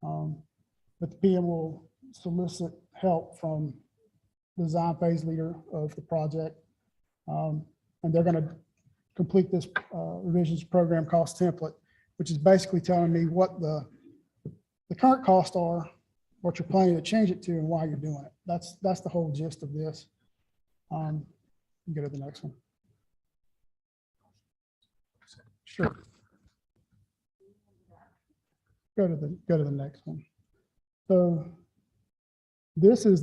But the PM will solicit help from the design phase leader of the project. And they're going to complete this revisions program cost template, which is basically telling me what the current costs are, what you're planning to change it to, and why you're doing it. That's the whole gist of this. Go to the next one. Sure. Go to the next one. So this is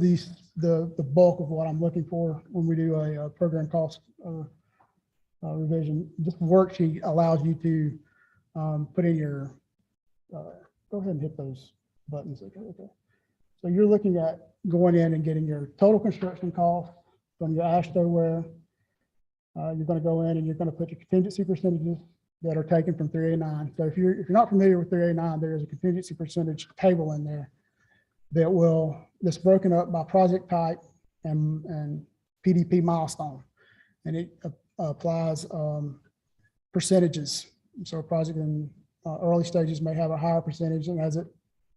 the bulk of what I'm looking for when we do a program cost revision. This worksheet allows you to put in your, go ahead and hit those buttons. Okay. So you're looking at going in and getting your total construction cost from your AASHTO where you're going to go in and you're going to put your contingency percentages that are taken from 389. So if you're not familiar with 389, there is a contingency percentage table in there that's broken up by project type and PDP milestone, and it applies percentages. So a project in early stages may have a higher percentage, and as it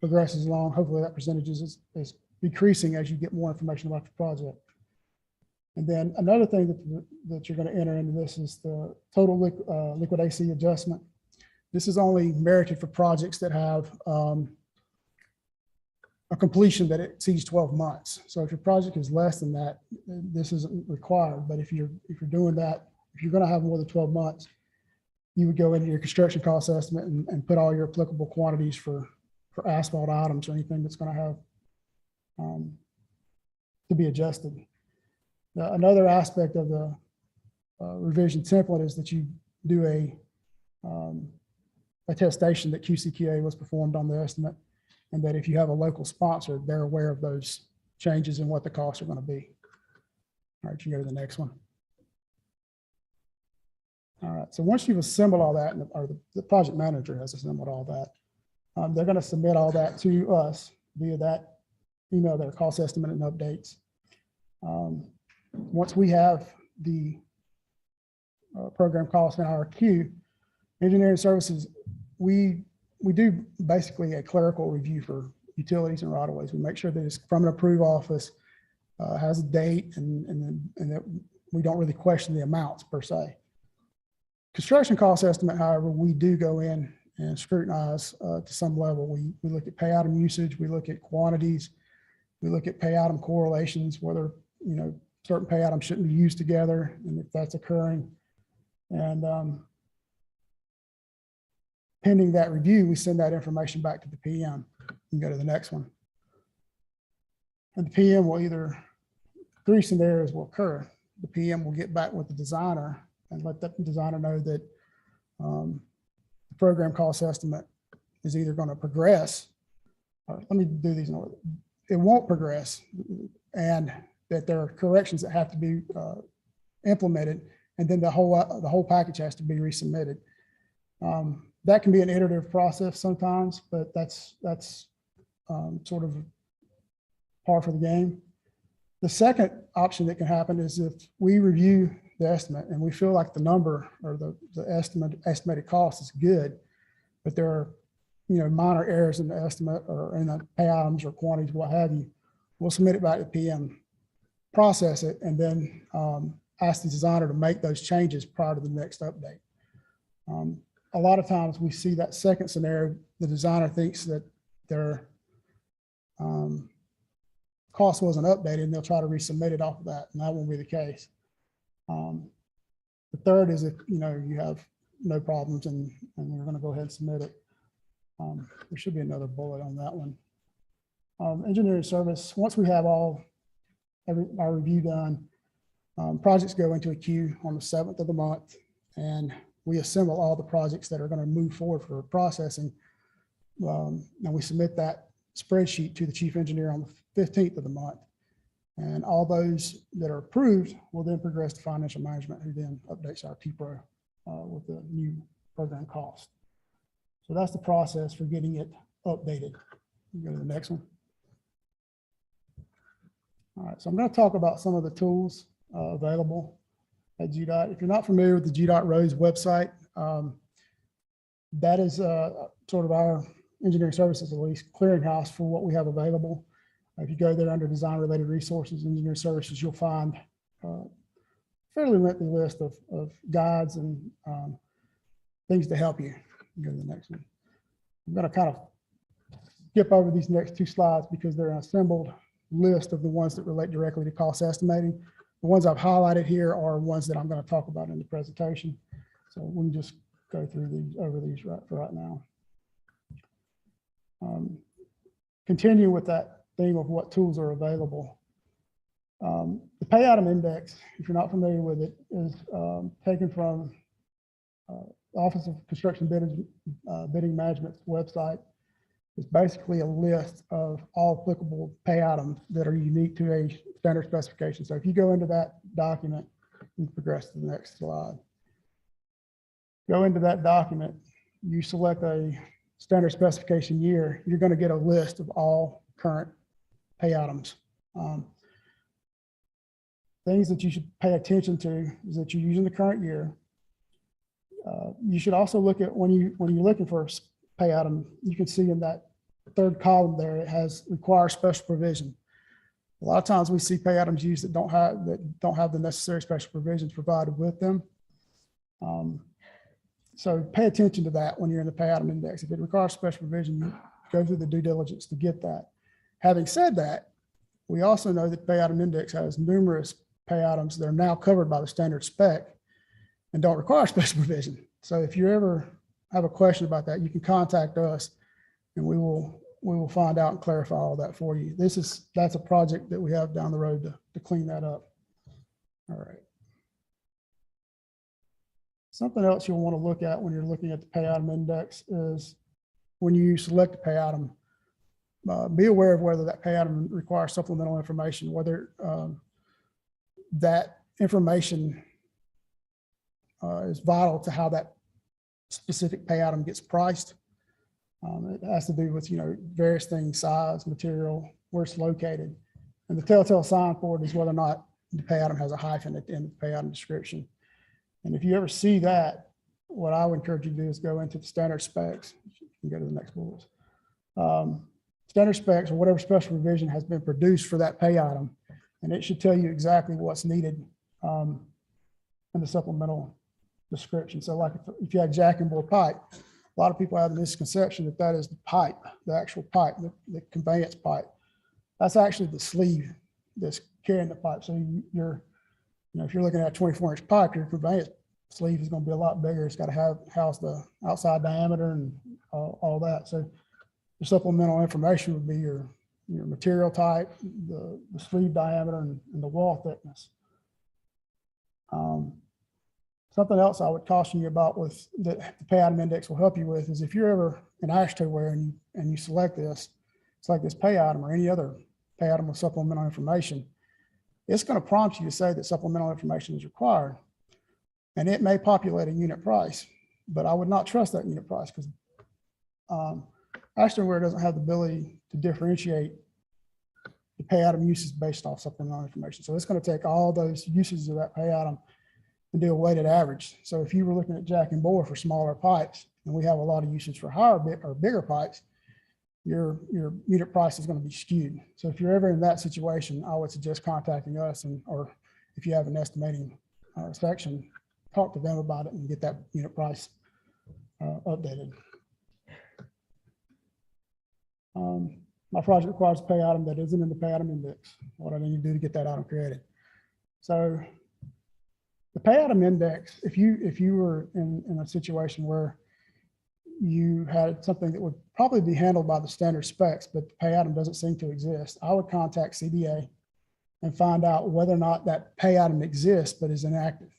progresses along, hopefully that percentage is decreasing as you get more information about the project. And then another thing that you're going to enter into this is the total liquid AC adjustment. This is only merited for projects that have a completion that exceeds 12 months. So if your project is less than that, this isn't required. But if you're doing that, if you're going to have more than 12 months, you would go into your construction cost estimate and put all your applicable quantities for asphalt items or anything that's going to have to be adjusted. Another aspect of the revision template is that you do a attestation that QCQA was performed on the estimate, and that if you have a local sponsor, they're aware of those changes and what the costs are going to be. All right, you go to the next one. All right, so once you've assembled all that, or the project manager has assembled all that, they're going to submit all that to us via that email, their cost estimate and updates. Once we have the program cost in our queue, engineering services, we do basically a clerical review for utilities and right of ways. We make sure that it's from an approved office, has a date, and that we don't really question the amounts per se. Construction cost estimate, however, we do go in and scrutinize to some level. We look at pay item usage, we look at quantities, we look at pay item correlations, whether certain pay items shouldn't be used together, and if that's occurring. And pending that review, we send that information back to the PM. You can go to the next one. And the PM will either, three scenarios will occur. The PM will get back with the designer and let the designer know that the program cost estimate is either going to progress. Let me do these in order. It won't progress, and that there are corrections that have to be implemented, and then the whole package has to be resubmitted. That can be an iterative process sometimes, but that's sort of par for the game. The second option that can happen is if we review the estimate and we feel like the number or the estimated cost is good, but there are minor errors in the estimate or in the pay items or quantities, what have you, we'll submit it back to PM, process it, and then ask the designer to make those changes prior to the next update. A lot of times we see that second scenario, the designer thinks that their cost wasn't updated and they'll try to resubmit it off of that, and that won't be the case. The third is if you have no problems and we're going to go ahead and submit it. There should be another bullet on that one. Engineering service, once we have our review done, projects go into a queue on the 7th of the month, and we assemble all the projects that are going to move forward for processing. And we submit that spreadsheet to the chief engineer on the 15th of the month. And all those that are approved will then progress to financial management, who then updates our T-Pro with the new program cost. So that's the process for getting it updated. Go to the next one. All right, so I'm going to talk about some of the tools available at GDOT. If you're not familiar with the GDOT Roads website, that is sort of our engineering services, at least clearinghouse for what we have available. If you go there under design related resources, engineering services, you'll find a fairly lengthy list of guides and things to help you. Go to the next one. I'm going to kind of skip over these next two slides because they're an assembled list of the ones that relate directly to cost estimating. The ones I've highlighted here are ones that I'm going to talk about in the presentation. So we can just go through these over these for right now. Continue with that theme of what tools are available. The pay item index, if you're not familiar with it, is taken from Office of Construction Bidding Management's website. It's basically a list of all applicable pay items that are unique to a standard specification. So if you go into that document, you can progress to the next slide. Go into that document, you select a standard specification year, you're going to get a list of all current pay items. Things that you should pay attention to is that you're using the current year. You should also look at when you're looking for a pay item, you can see in that third column there, it has require special provision. A lot of times we see pay items used that don't have the necessary special provisions provided with them. So pay attention to that when you're in the pay item index. If it requires special provision, you go through the due diligence to get that. Having said that, we also know that the pay item index has numerous pay items that are now covered by the standard spec and don't require special provision. So if you ever have a question about that, you can contact us and we will find out and clarify all that for you. That's a project that we have down the road to clean that up. All right. Something else you'll want to look at when you're looking at the pay item index is when you select a pay item, be aware of whether that pay item requires supplemental information, whether that information is vital to how that specific pay item gets priced. It has to do with, various things, size, material, where it's located. And the telltale sign for it is whether or not the pay item has a hyphen at the end of the pay item description. And if you ever see that, what I would encourage you to do is go into the standard specs. You can go to the next bullet. Standard specs or whatever special revision has been produced for that pay item, and it should tell you exactly what's needed in the supplemental description. So like if you had jack and bore pipe, a lot of people have the misconception that that is the pipe, the actual pipe, the conveyance pipe. That's actually the sleeve that's carrying the pipe. So if you're looking at a 24-inch pipe, your conveyance sleeve is going to be a lot bigger. It's got to house the outside diameter and all that. So the supplemental information would be your material type, the sleeve diameter, and the wall thickness. Something else I would caution you about with the pay item index will help you with is if you're ever in ashtray and you select this, it's like this pay item or any other pay item with supplemental information, it's going to prompt you to say that supplemental information is required. And it may populate a unit price, but I would not trust that unit price because ashtrayware doesn't have the ability to differentiate the pay item uses based off supplemental information. So it's going to take all those uses of that pay item and do a weighted average. So if you were looking at jack and bore for smaller pipes, and we have a lot of usage for higher bit or bigger pipes, your unit price is going to be skewed. So if you're ever in that situation, I would suggest contacting us, or if you have an estimating section, talk to them about it and get that unit price updated. My project requires a pay item that isn't in the pay item index. What I need to do to get that item created. So the pay item index, if you were in a situation where you had something that would probably be handled by the standard specs, but the pay item doesn't seem to exist, I would contact CBA and find out whether or not that pay item exists but is inactive.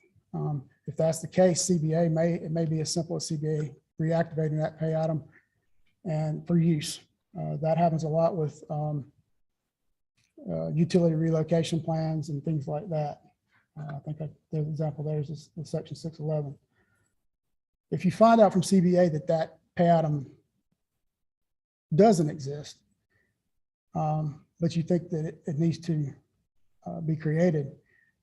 If that's the case, it may be as simple as CBA reactivating that pay item and for use. That happens a lot with utility relocation plans and things like that. I think the example there is the section 611. If you find out from CBA that that pay item doesn't exist, but you think that it needs to be created,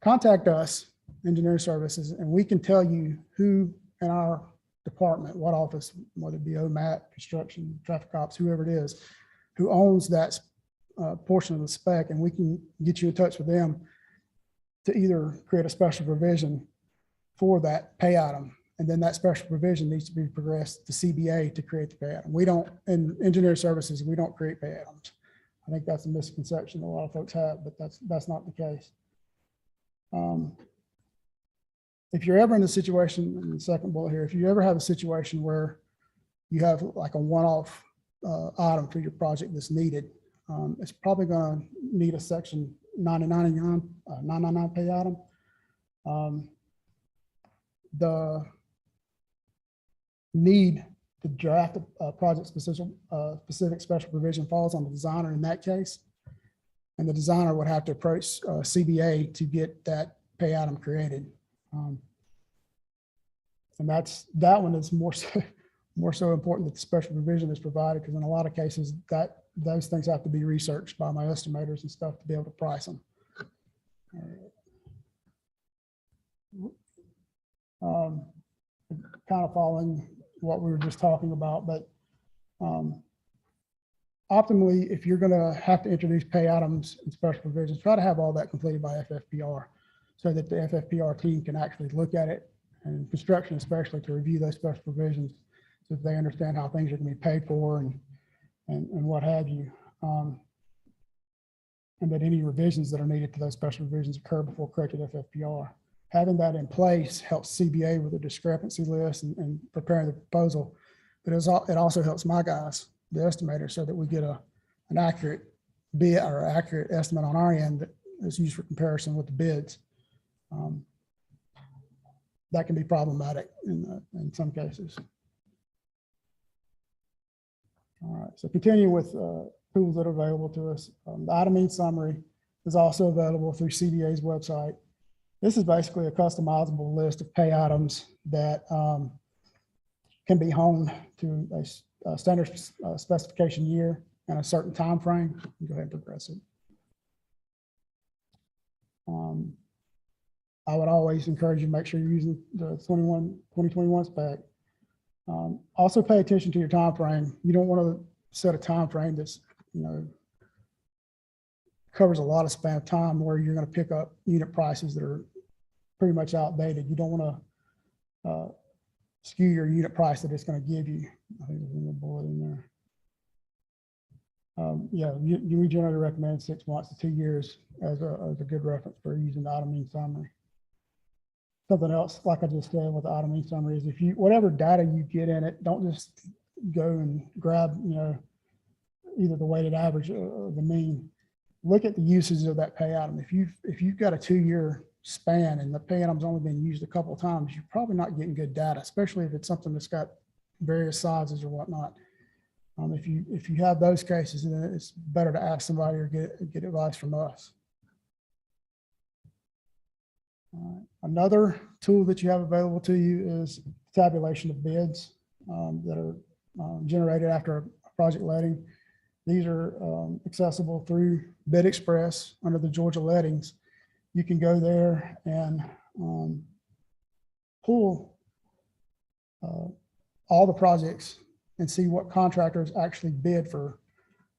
contact us, engineering services, and we can tell you who in our department, what office, whether it be OMAT, construction, traffic ops, whoever it is, who owns that portion of the spec, and we can get you in touch with them to either create a special provision for that pay item. And then that special provision needs to be progressed to CBA to create the pay item. We don't, in engineering services, we don't create pay items. I think that's a misconception that a lot of folks have, but that's not the case. If you're ever in a situation, in the second bullet here, if you ever have a situation where you have like a one-off item for your project that's needed, it's probably going to need a section 999 pay item. The need to draft a project specific special provision falls on the designer in that case, and the designer would have to approach CBA to get that pay item created. And that one is more so important that the special provision is provided, because in a lot of cases those things have to be researched by my estimators and stuff to be able to price them. Kind of following what we were just talking about, but optimally, if you're going to have to introduce pay items and special provisions, try to have all that completed by FFPR so that the FFPR team can actually look at it, and construction especially, to review those special provisions so that they understand how things are going to be paid for and what have you. And that any revisions that are needed to those special provisions occur before corrected FFPR. Having that in place helps CBA with a discrepancy list and preparing the proposal, but it also helps my guys, the estimator, so that we get an accurate bid or accurate estimate on our end that is used for comparison with the bids. That can be problematic in some cases. All right, so continue with tools that are available to us. The item mean summary is also available through CDA's website. This is basically a customizable list of pay items that can be honed to a standard specification year and a certain time frame. Go ahead and progress it. I would always encourage you to make sure you're using the 2021 spec. Also pay attention to your time frame. You don't want to set a time frame that's, covers a lot of span of time where you're going to pick up unit prices that are pretty much outdated. You don't want to skew your unit price that it's going to give you. I think there's a bullet in there. We generally recommend 6 months to 2 years as a good reference for using the item mean summary. Something else, like I just said with the item mean summary, is whatever data you get in it, don't just go and grab, either the weighted average or the mean. Look at the usage of that pay item. If you've got a 2-year span and the pay item's only been used a couple of times, you're probably not getting good data, especially if it's something that's got various sizes or whatnot. If you have those cases, then it's better to ask somebody or get advice from us. Another tool that you have available to you is tabulation of bids that are generated after a project letting. These are accessible through Bid Express under the Georgia lettings. You can go there and pull all the projects and see what contractors actually bid for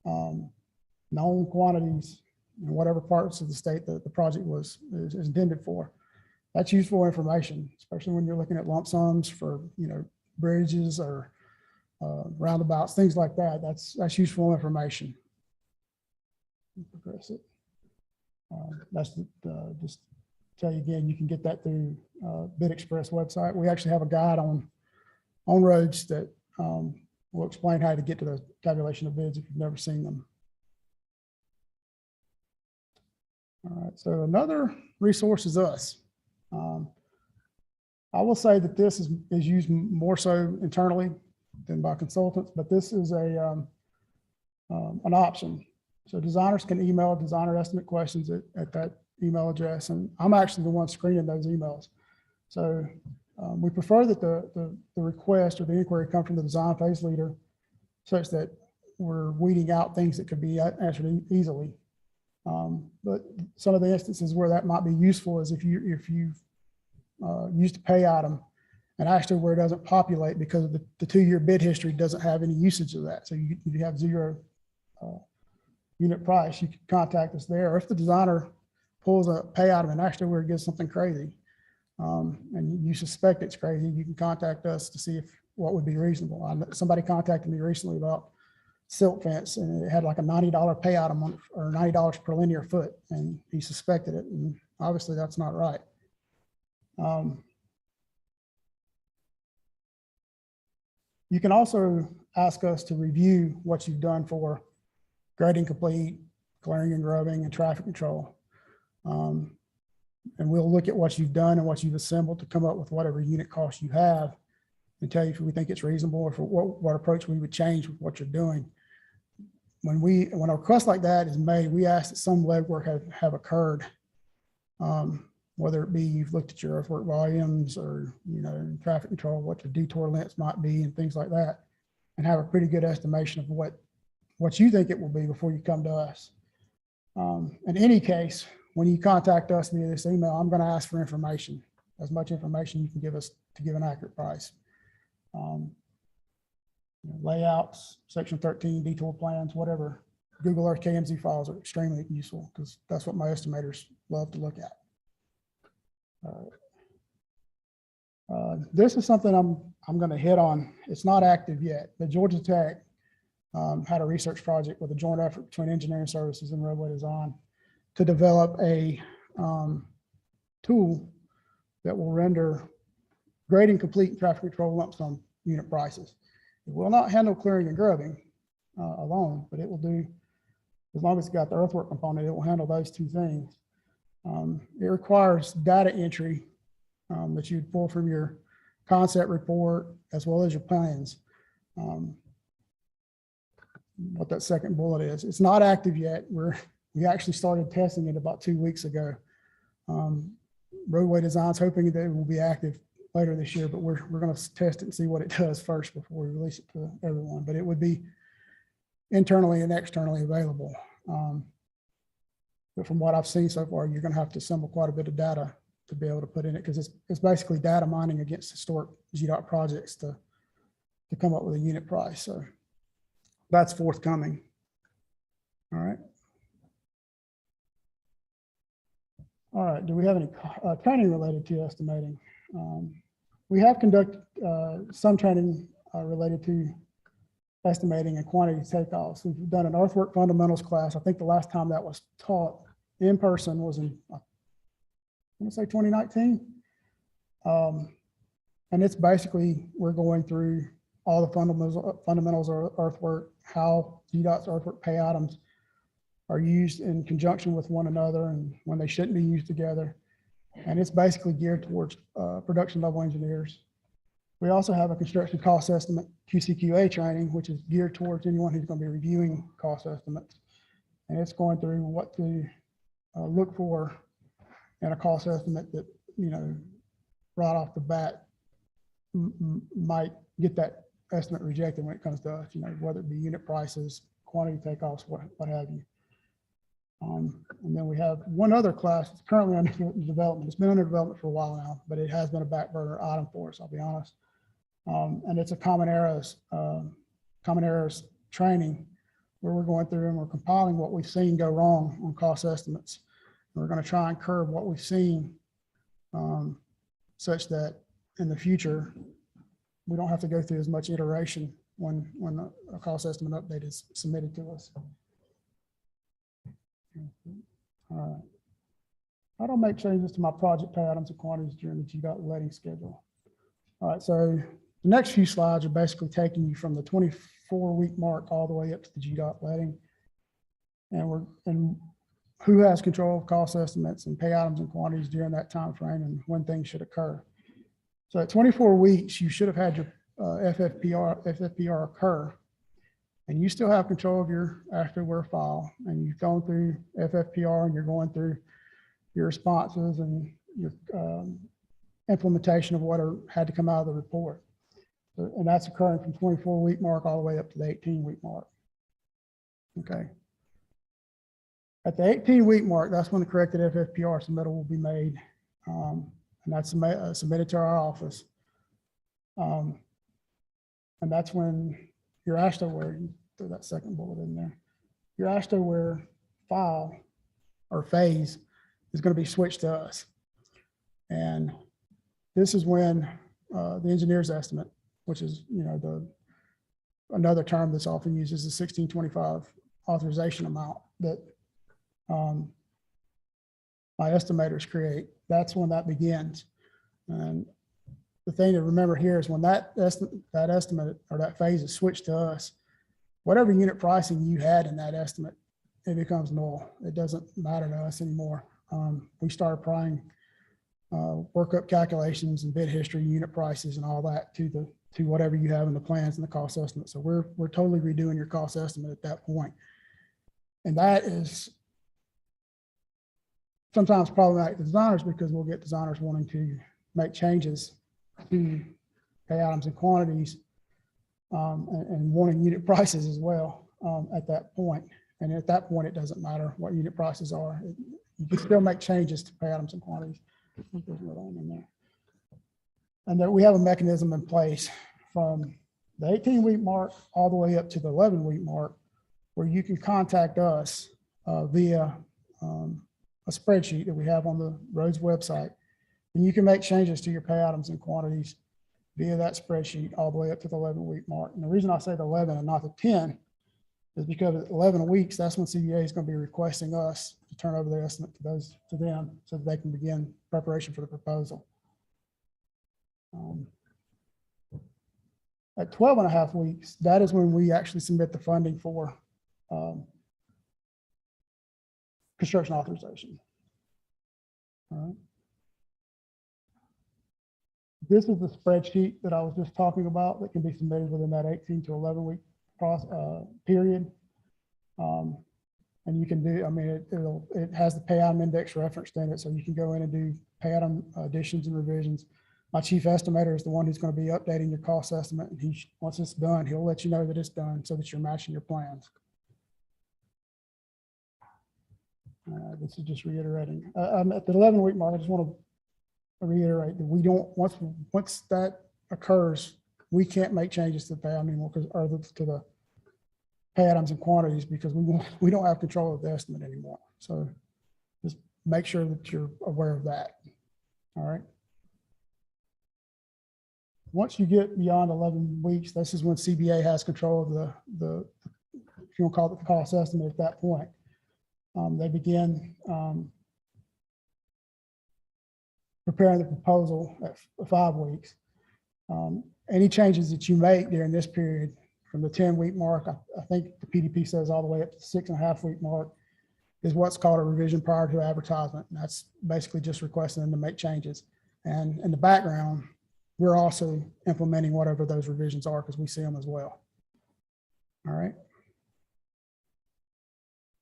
known quantities in whatever parts of the state that the project is intended for. That's useful information, especially when you're looking at lump sums for, bridges or roundabouts, things like that. That's useful information. Progress it. That's just tell you again, you can get that through Bid Express website. We actually have a guide on roads that will explain how to get to the tabulation of bids if you've never seen them. All right, so another resource is us. I will say that this is used more so internally than by consultants, but this is an option. So designers can email designer estimate questions at that email address, and I'm actually the one screening those emails. So we prefer that the request or the inquiry come from the design phase leader, such that we're weeding out things that could be answered easily. But some of the instances where that might be useful is if you've used a pay item and actually where it doesn't populate because of the 2-year bid history doesn't have any usage of that. So you have 0 unit price, you can contact us there. Or if the designer pulls a pay item and actually where it gives something crazy, and you suspect it's crazy, you can contact us to see what would be reasonable. Somebody contacted me recently about silt fence, and it had like a $90 pay item on it, or $90 per linear foot, and he suspected it, and obviously that's not right. You can also ask us to review what you've done for grading complete, clearing and grubbing, and traffic control. And we'll look at what you've done and what you've assembled to come up with whatever unit cost you have and tell you if we think it's reasonable or for what approach we would change with what you're doing. When a request like that is made, we ask that some legwork have occurred, whether it be you've looked at your earthwork volumes or, traffic control, what your detour lengths might be and things like that, and have a pretty good estimation of what you think it will be before you come to us. In any case, when you contact us via this email, I'm going to ask for information, as much information you can give us to give an accurate price. Layouts, section 13, detour plans, whatever. Google Earth KMZ files are extremely useful because that's what my estimators love to look at. This is something I'm going to hit on. It's not active yet, but Georgia Tech had a research project with a joint effort between engineering services and roadway design to develop a tool that will render grading complete and traffic control lump sum unit prices. It will not handle clearing and grubbing alone, but it will do, as long as it's got the earthwork component, it will handle those 2 things. It requires data entry that you'd pull from your concept report as well as your plans. What that second bullet is. It's not active yet. We actually started testing it about 2 weeks ago. Roadway Design's hoping that it will be active later this year, but we're going to test it and see what it does first before we release it to everyone. But it would be internally and externally available. But from what I've seen so far, you're going to have to assemble quite a bit of data to be able to put in it, because it's basically data mining against historic GDOT projects to come up with a unit price. So that's forthcoming. All right. All right, do we have any training related to estimating? We have conducted some training related to estimating and quantity takeoffs. We've done an earthwork fundamentals class. I think the last time that was taught in person was in, I want to say 2019. And it's basically, we're going through all the fundamentals of earthwork, how GDOT's earthwork pay items are used in conjunction with one another and when they shouldn't be used together. And it's basically geared towards production level engineers. We also have a construction cost estimate QCQA training, which is geared towards anyone who's going to be reviewing cost estimates. And it's going through what to look for in a cost estimate that, right off the bat might get that estimate rejected when it comes to us, whether it be unit prices, quantity takeoffs, what have you. And then we have one other class that's currently under development. It's been under development for a while now, but it has been a back burner item for us, I'll be honest. And it's a common errors training where we're going through and we're compiling what we've seen go wrong on cost estimates. We're going to try and curb what we've seen such that in the future, we don't have to go through as much iteration when a cost estimate update is submitted to us. All right. I don't make changes to my project pay items and quantities during the GDOT letting schedule. All right, so the next few slides are basically taking you from the 24-week mark all the way up to the GDOT letting. And who has control of cost estimates and pay items and quantities during that time frame and when things should occur. So at 24 weeks, you should have had your FFPR occur, and you still have control of your afterware file, and you've gone through FFPR and you're going through your responses and your implementation of what had to come out of the report. And that's occurring from 24-week mark all the way up to the 18-week mark. Okay. At the 18-week mark, that's when the corrected FFPR submittal will be made. And that's submitted to our office. And that's when your ASHTOWare, you throw that second bullet in there, your ASHTOWare file or phase is going to be switched to us. And this is when the engineer's estimate, which is, another term that's often used is the 1625 authorization amount that my estimators create. That's when that begins. And the thing to remember here is when that estimate or that phase is switched to us, whatever unit pricing you had in that estimate, it becomes null. It doesn't matter to us anymore. We start applying workup calculations and bid history, unit prices, and all that to whatever you have in the plans and the cost estimate. So we're totally redoing your cost estimate at that point. And that is sometimes problematic to designers because we'll get designers wanting to make changes to pay items and quantities and wanting unit prices as well at that point. And at that point, it doesn't matter what unit prices are. You can still make changes to pay items and quantities. There's another one in there. And that we have a mechanism in place from the 18-week mark all the way up to the 11-week mark where you can contact us via a spreadsheet that we have on the roads website. And you can make changes to your pay items and quantities via that spreadsheet all the way up to the 11-week mark. And the reason I say the 11 and not the 10 is because at 11 weeks, that's when CBA is going to be requesting us to turn over their estimate to them so that they can begin preparation for the proposal. At 12 and a half weeks, that is when we actually submit the funding for construction authorization. All right. This is the spreadsheet that I was just talking about that can be submitted within that 18 to 11 week period. And you can do, it has the pay item index referenced in it, so you can go in and do pay item additions and revisions. My chief estimator is the one who's going to be updating your cost estimate, and once it's done, he'll let you know that it's done so that you're matching your plans. This is just reiterating. At the 11-week mark, I just want to reiterate that we don't, once that occurs, we can't make changes to the pay item anymore to the pay items and quantities because we don't have control of the estimate anymore. So just make sure that you're aware of that. All right. Once you get beyond 11 weeks, this is when CBA has control of the if you want to call it the cost estimate at that point. They begin preparing the proposal at 5 weeks. Any changes that you make during this period from the 10-week mark, I think the PDP says all the way up to the 6.5-week mark, is what's called a revision prior to advertisement. And that's basically just requesting them to make changes. And in the background, we're also implementing whatever those revisions are because we see them as well. All right.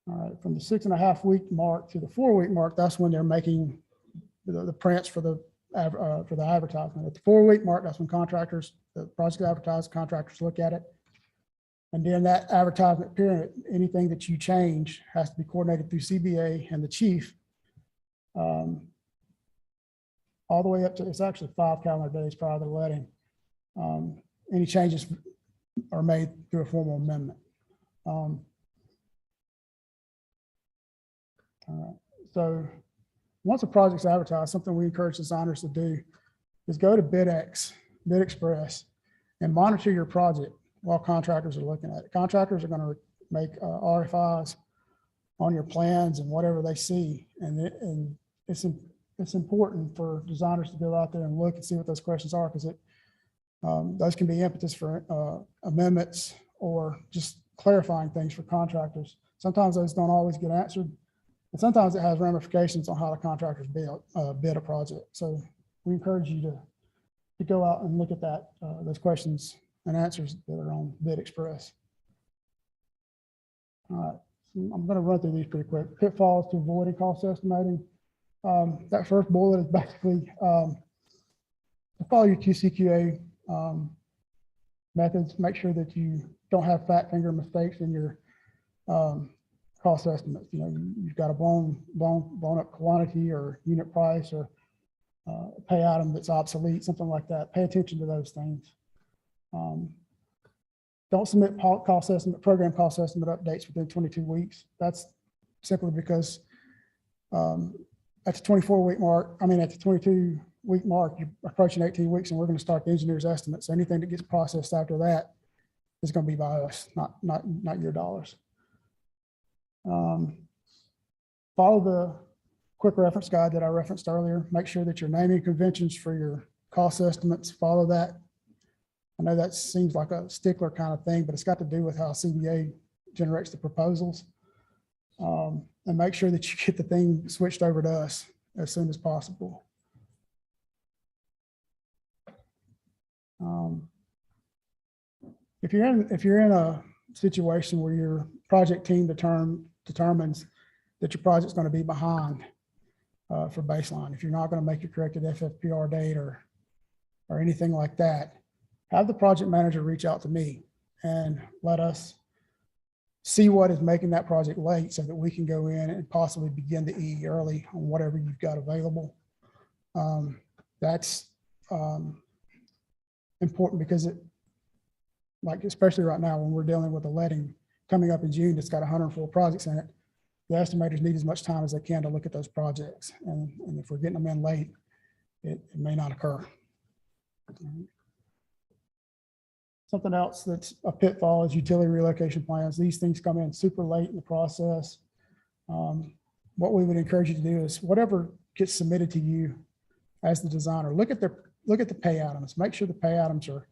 All right, from the 6.5-week mark to the 4-week mark, that's when they're making the prints for the advertisement. At the 4-week mark, that's when the project advertised contractors look at it. And during that advertisement period, anything that you change has to be coordinated through CBA and the chief all the way up to, it's actually 5 calendar days prior to the letting. Any changes are made through a formal amendment. All right. So once a project's advertised, something we encourage designers to do is go to Bid Express, and monitor your project while contractors are looking at it. Contractors are going to make RFIs on your plans and whatever they see. And it's important for designers to go out there and look and see what those questions are, because those can be impetus for amendments or just clarifying things for contractors. Sometimes those don't always get answered, and sometimes it has ramifications on how the contractors bid a project. So we encourage you to go out and look at that, those questions and answers that are on Bid Express. All right, so I'm going to run through these pretty quick. Pitfalls to avoiding cost estimating. That first bullet is basically follow your QCQA methods. Make sure that you don't have fat finger mistakes in your cost estimates. You know, you've got a blown up quantity or unit price, or a pay item that's obsolete, something like that. Pay attention to those things. Don't submit program cost estimate updates within 22 weeks. That's simply because at the 24-week mark, at the 22-week mark, you're approaching 18 weeks, and we're going to start the engineer's estimate. So anything that gets processed after that is going to be by us, not your dollars. Follow the quick reference guide that I referenced earlier. Make sure that your naming conventions for your cost estimates follow that. I know that seems like a stickler kind of thing, but it's got to do with how CBA generates the proposals. And make sure that you get the thing switched over to us as soon as possible. If you're in a situation where your project team determines that your project's going to be behind for baseline, if you're not going to make your corrected FFPR date or anything like that, have the project manager reach out to me and let us see what is making that project late, so that we can go in and possibly begin the EE early on whatever you've got available. That's important, because especially right now when we're dealing with a letting coming up in June that's got 104 projects in it, the estimators need as much time as they can to look at those projects. And if we're getting them in late, it may not occur. Something else that's a pitfall is utility relocation plans. These things come in super late in the process. What we would encourage you to do is whatever gets submitted to you as the designer, look at the pay items. Make sure the pay items are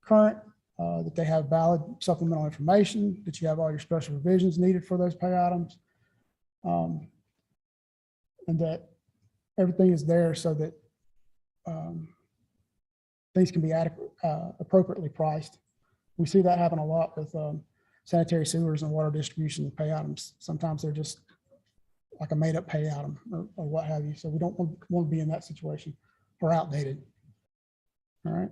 current, that they have valid supplemental information, that you have all your special revisions needed for those pay items, and that everything is there so that things can be appropriately priced. We see that happen a lot with sanitary sewers and water distribution pay items. Sometimes they're just like a made-up pay item or what have you. So we don't want to be in that situation, or outdated. All right.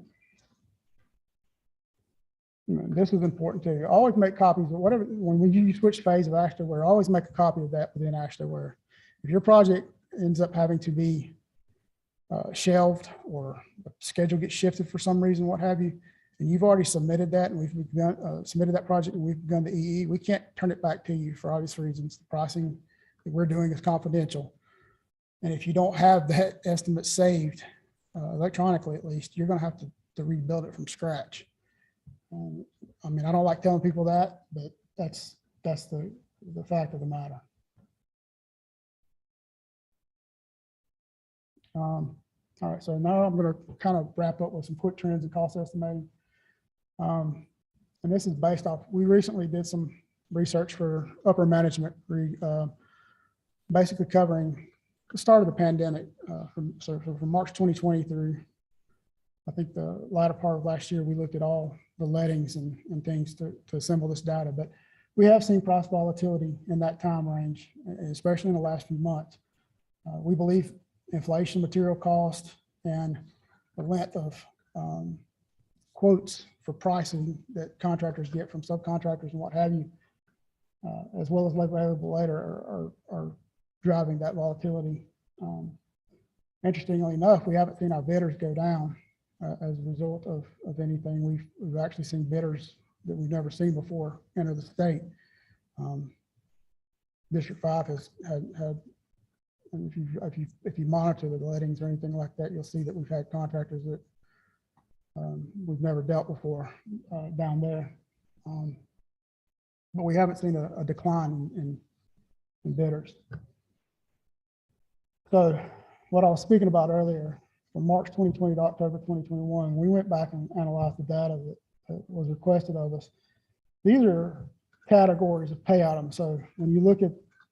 This is important too. Always make copies of whatever, when you switch phase of Ashtoware, always make a copy of that within Ashtoware. If your project ends up having to be shelved, or the schedule gets shifted for some reason, what have you, and you've already submitted that, and we've begun, submitted that project, and we've begun the EE, we can't turn it back to you for obvious reasons. The pricing that we're doing is confidential. And if you don't have that estimate saved, electronically at least, you're going to have to rebuild it from scratch. I don't like telling people that, but that's the fact of the matter. All right, so now I'm going to kind of wrap up with some quick trends in cost estimating. And this is based off, we recently did some research for upper management, basically covering the start of the pandemic, from March 2020 through, I think, the latter part of last year. We looked at all the lettings and things to assemble this data, but we have seen price volatility in that time range, especially in the last few months. We believe inflation, material cost, and the length of quotes for pricing that contractors get from subcontractors and what have you, as well as available later, are driving that volatility. Interestingly enough, we haven't seen our bidders go down as a result of anything. We've actually seen bidders that we've never seen before enter the state. District 5 has had, and if you monitor the lettings or anything like that, you'll see that we've had contractors that we've never dealt before down there. But we haven't seen a decline in bidders. So what I was speaking about earlier, from March 2020 to October 2021, we went back and analyzed the data that was requested of us. These are categories of pay items. So when you look at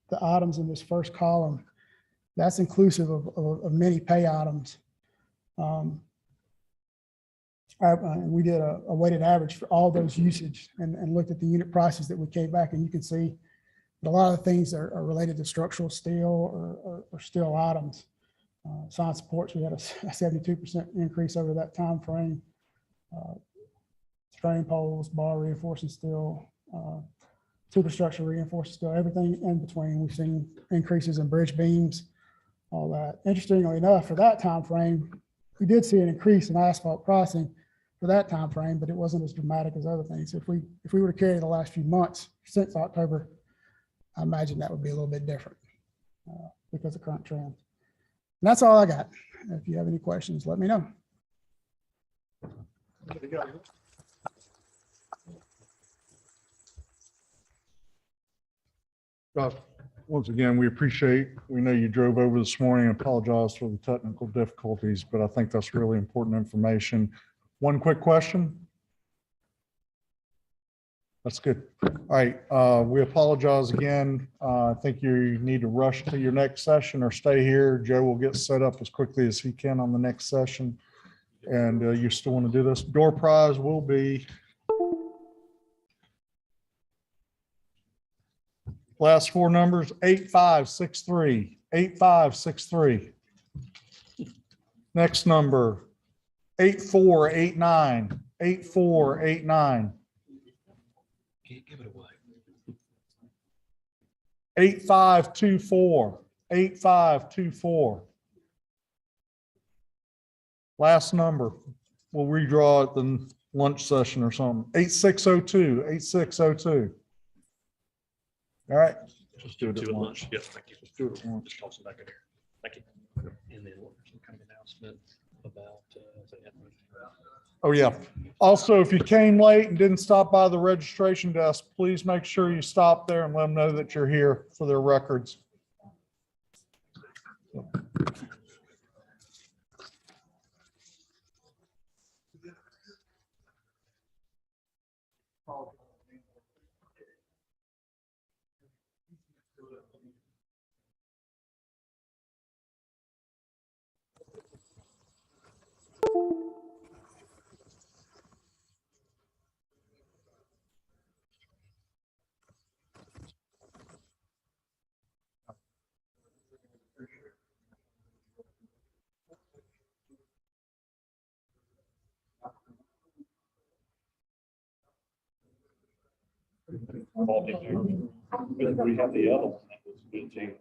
the items in this first column, that's inclusive of many pay items. We did a weighted average for all those usage and looked at the unit prices that we came back, and you can see that a lot of the things are related to structural steel or steel items. Sign supports, we had a 72% increase over that time frame. Strain poles, bar reinforcing steel, superstructure reinforcing steel, everything in between. We've seen increases in bridge beams, all that. Interestingly enough, for that time frame, we did see an increase in asphalt pricing for that time frame, but it wasn't as dramatic as other things. If we were to carry the last few months since October, I imagine that would be a little bit different because of current trends. And that's all I got. If you have any questions, let me know. Once again, we know you drove over this morning. I apologize for the technical difficulties, but I think that's really important information. One quick question. That's good. All right, we apologize again. I think you need to rush to your next session or stay here. Joe will get set up as quickly as he can on the next session. And you still want to do this? Door prize will be last four numbers, 8563, 8563. Next number, 8489, 8489. Can't give it away. 8524, 8524. Last number, we'll redraw at the lunch session or something. 8602, 8602. All right. Just do it at lunch. Yes, thank you. Let's do it at once. Just toss it back in here. Thank you. And then what was some kind of announcement about, Oh, yeah. Also, if you came late and didn't stop by the registration desk, please make sure you stop there and let them know that you're here for their records. we have the other one that was good too.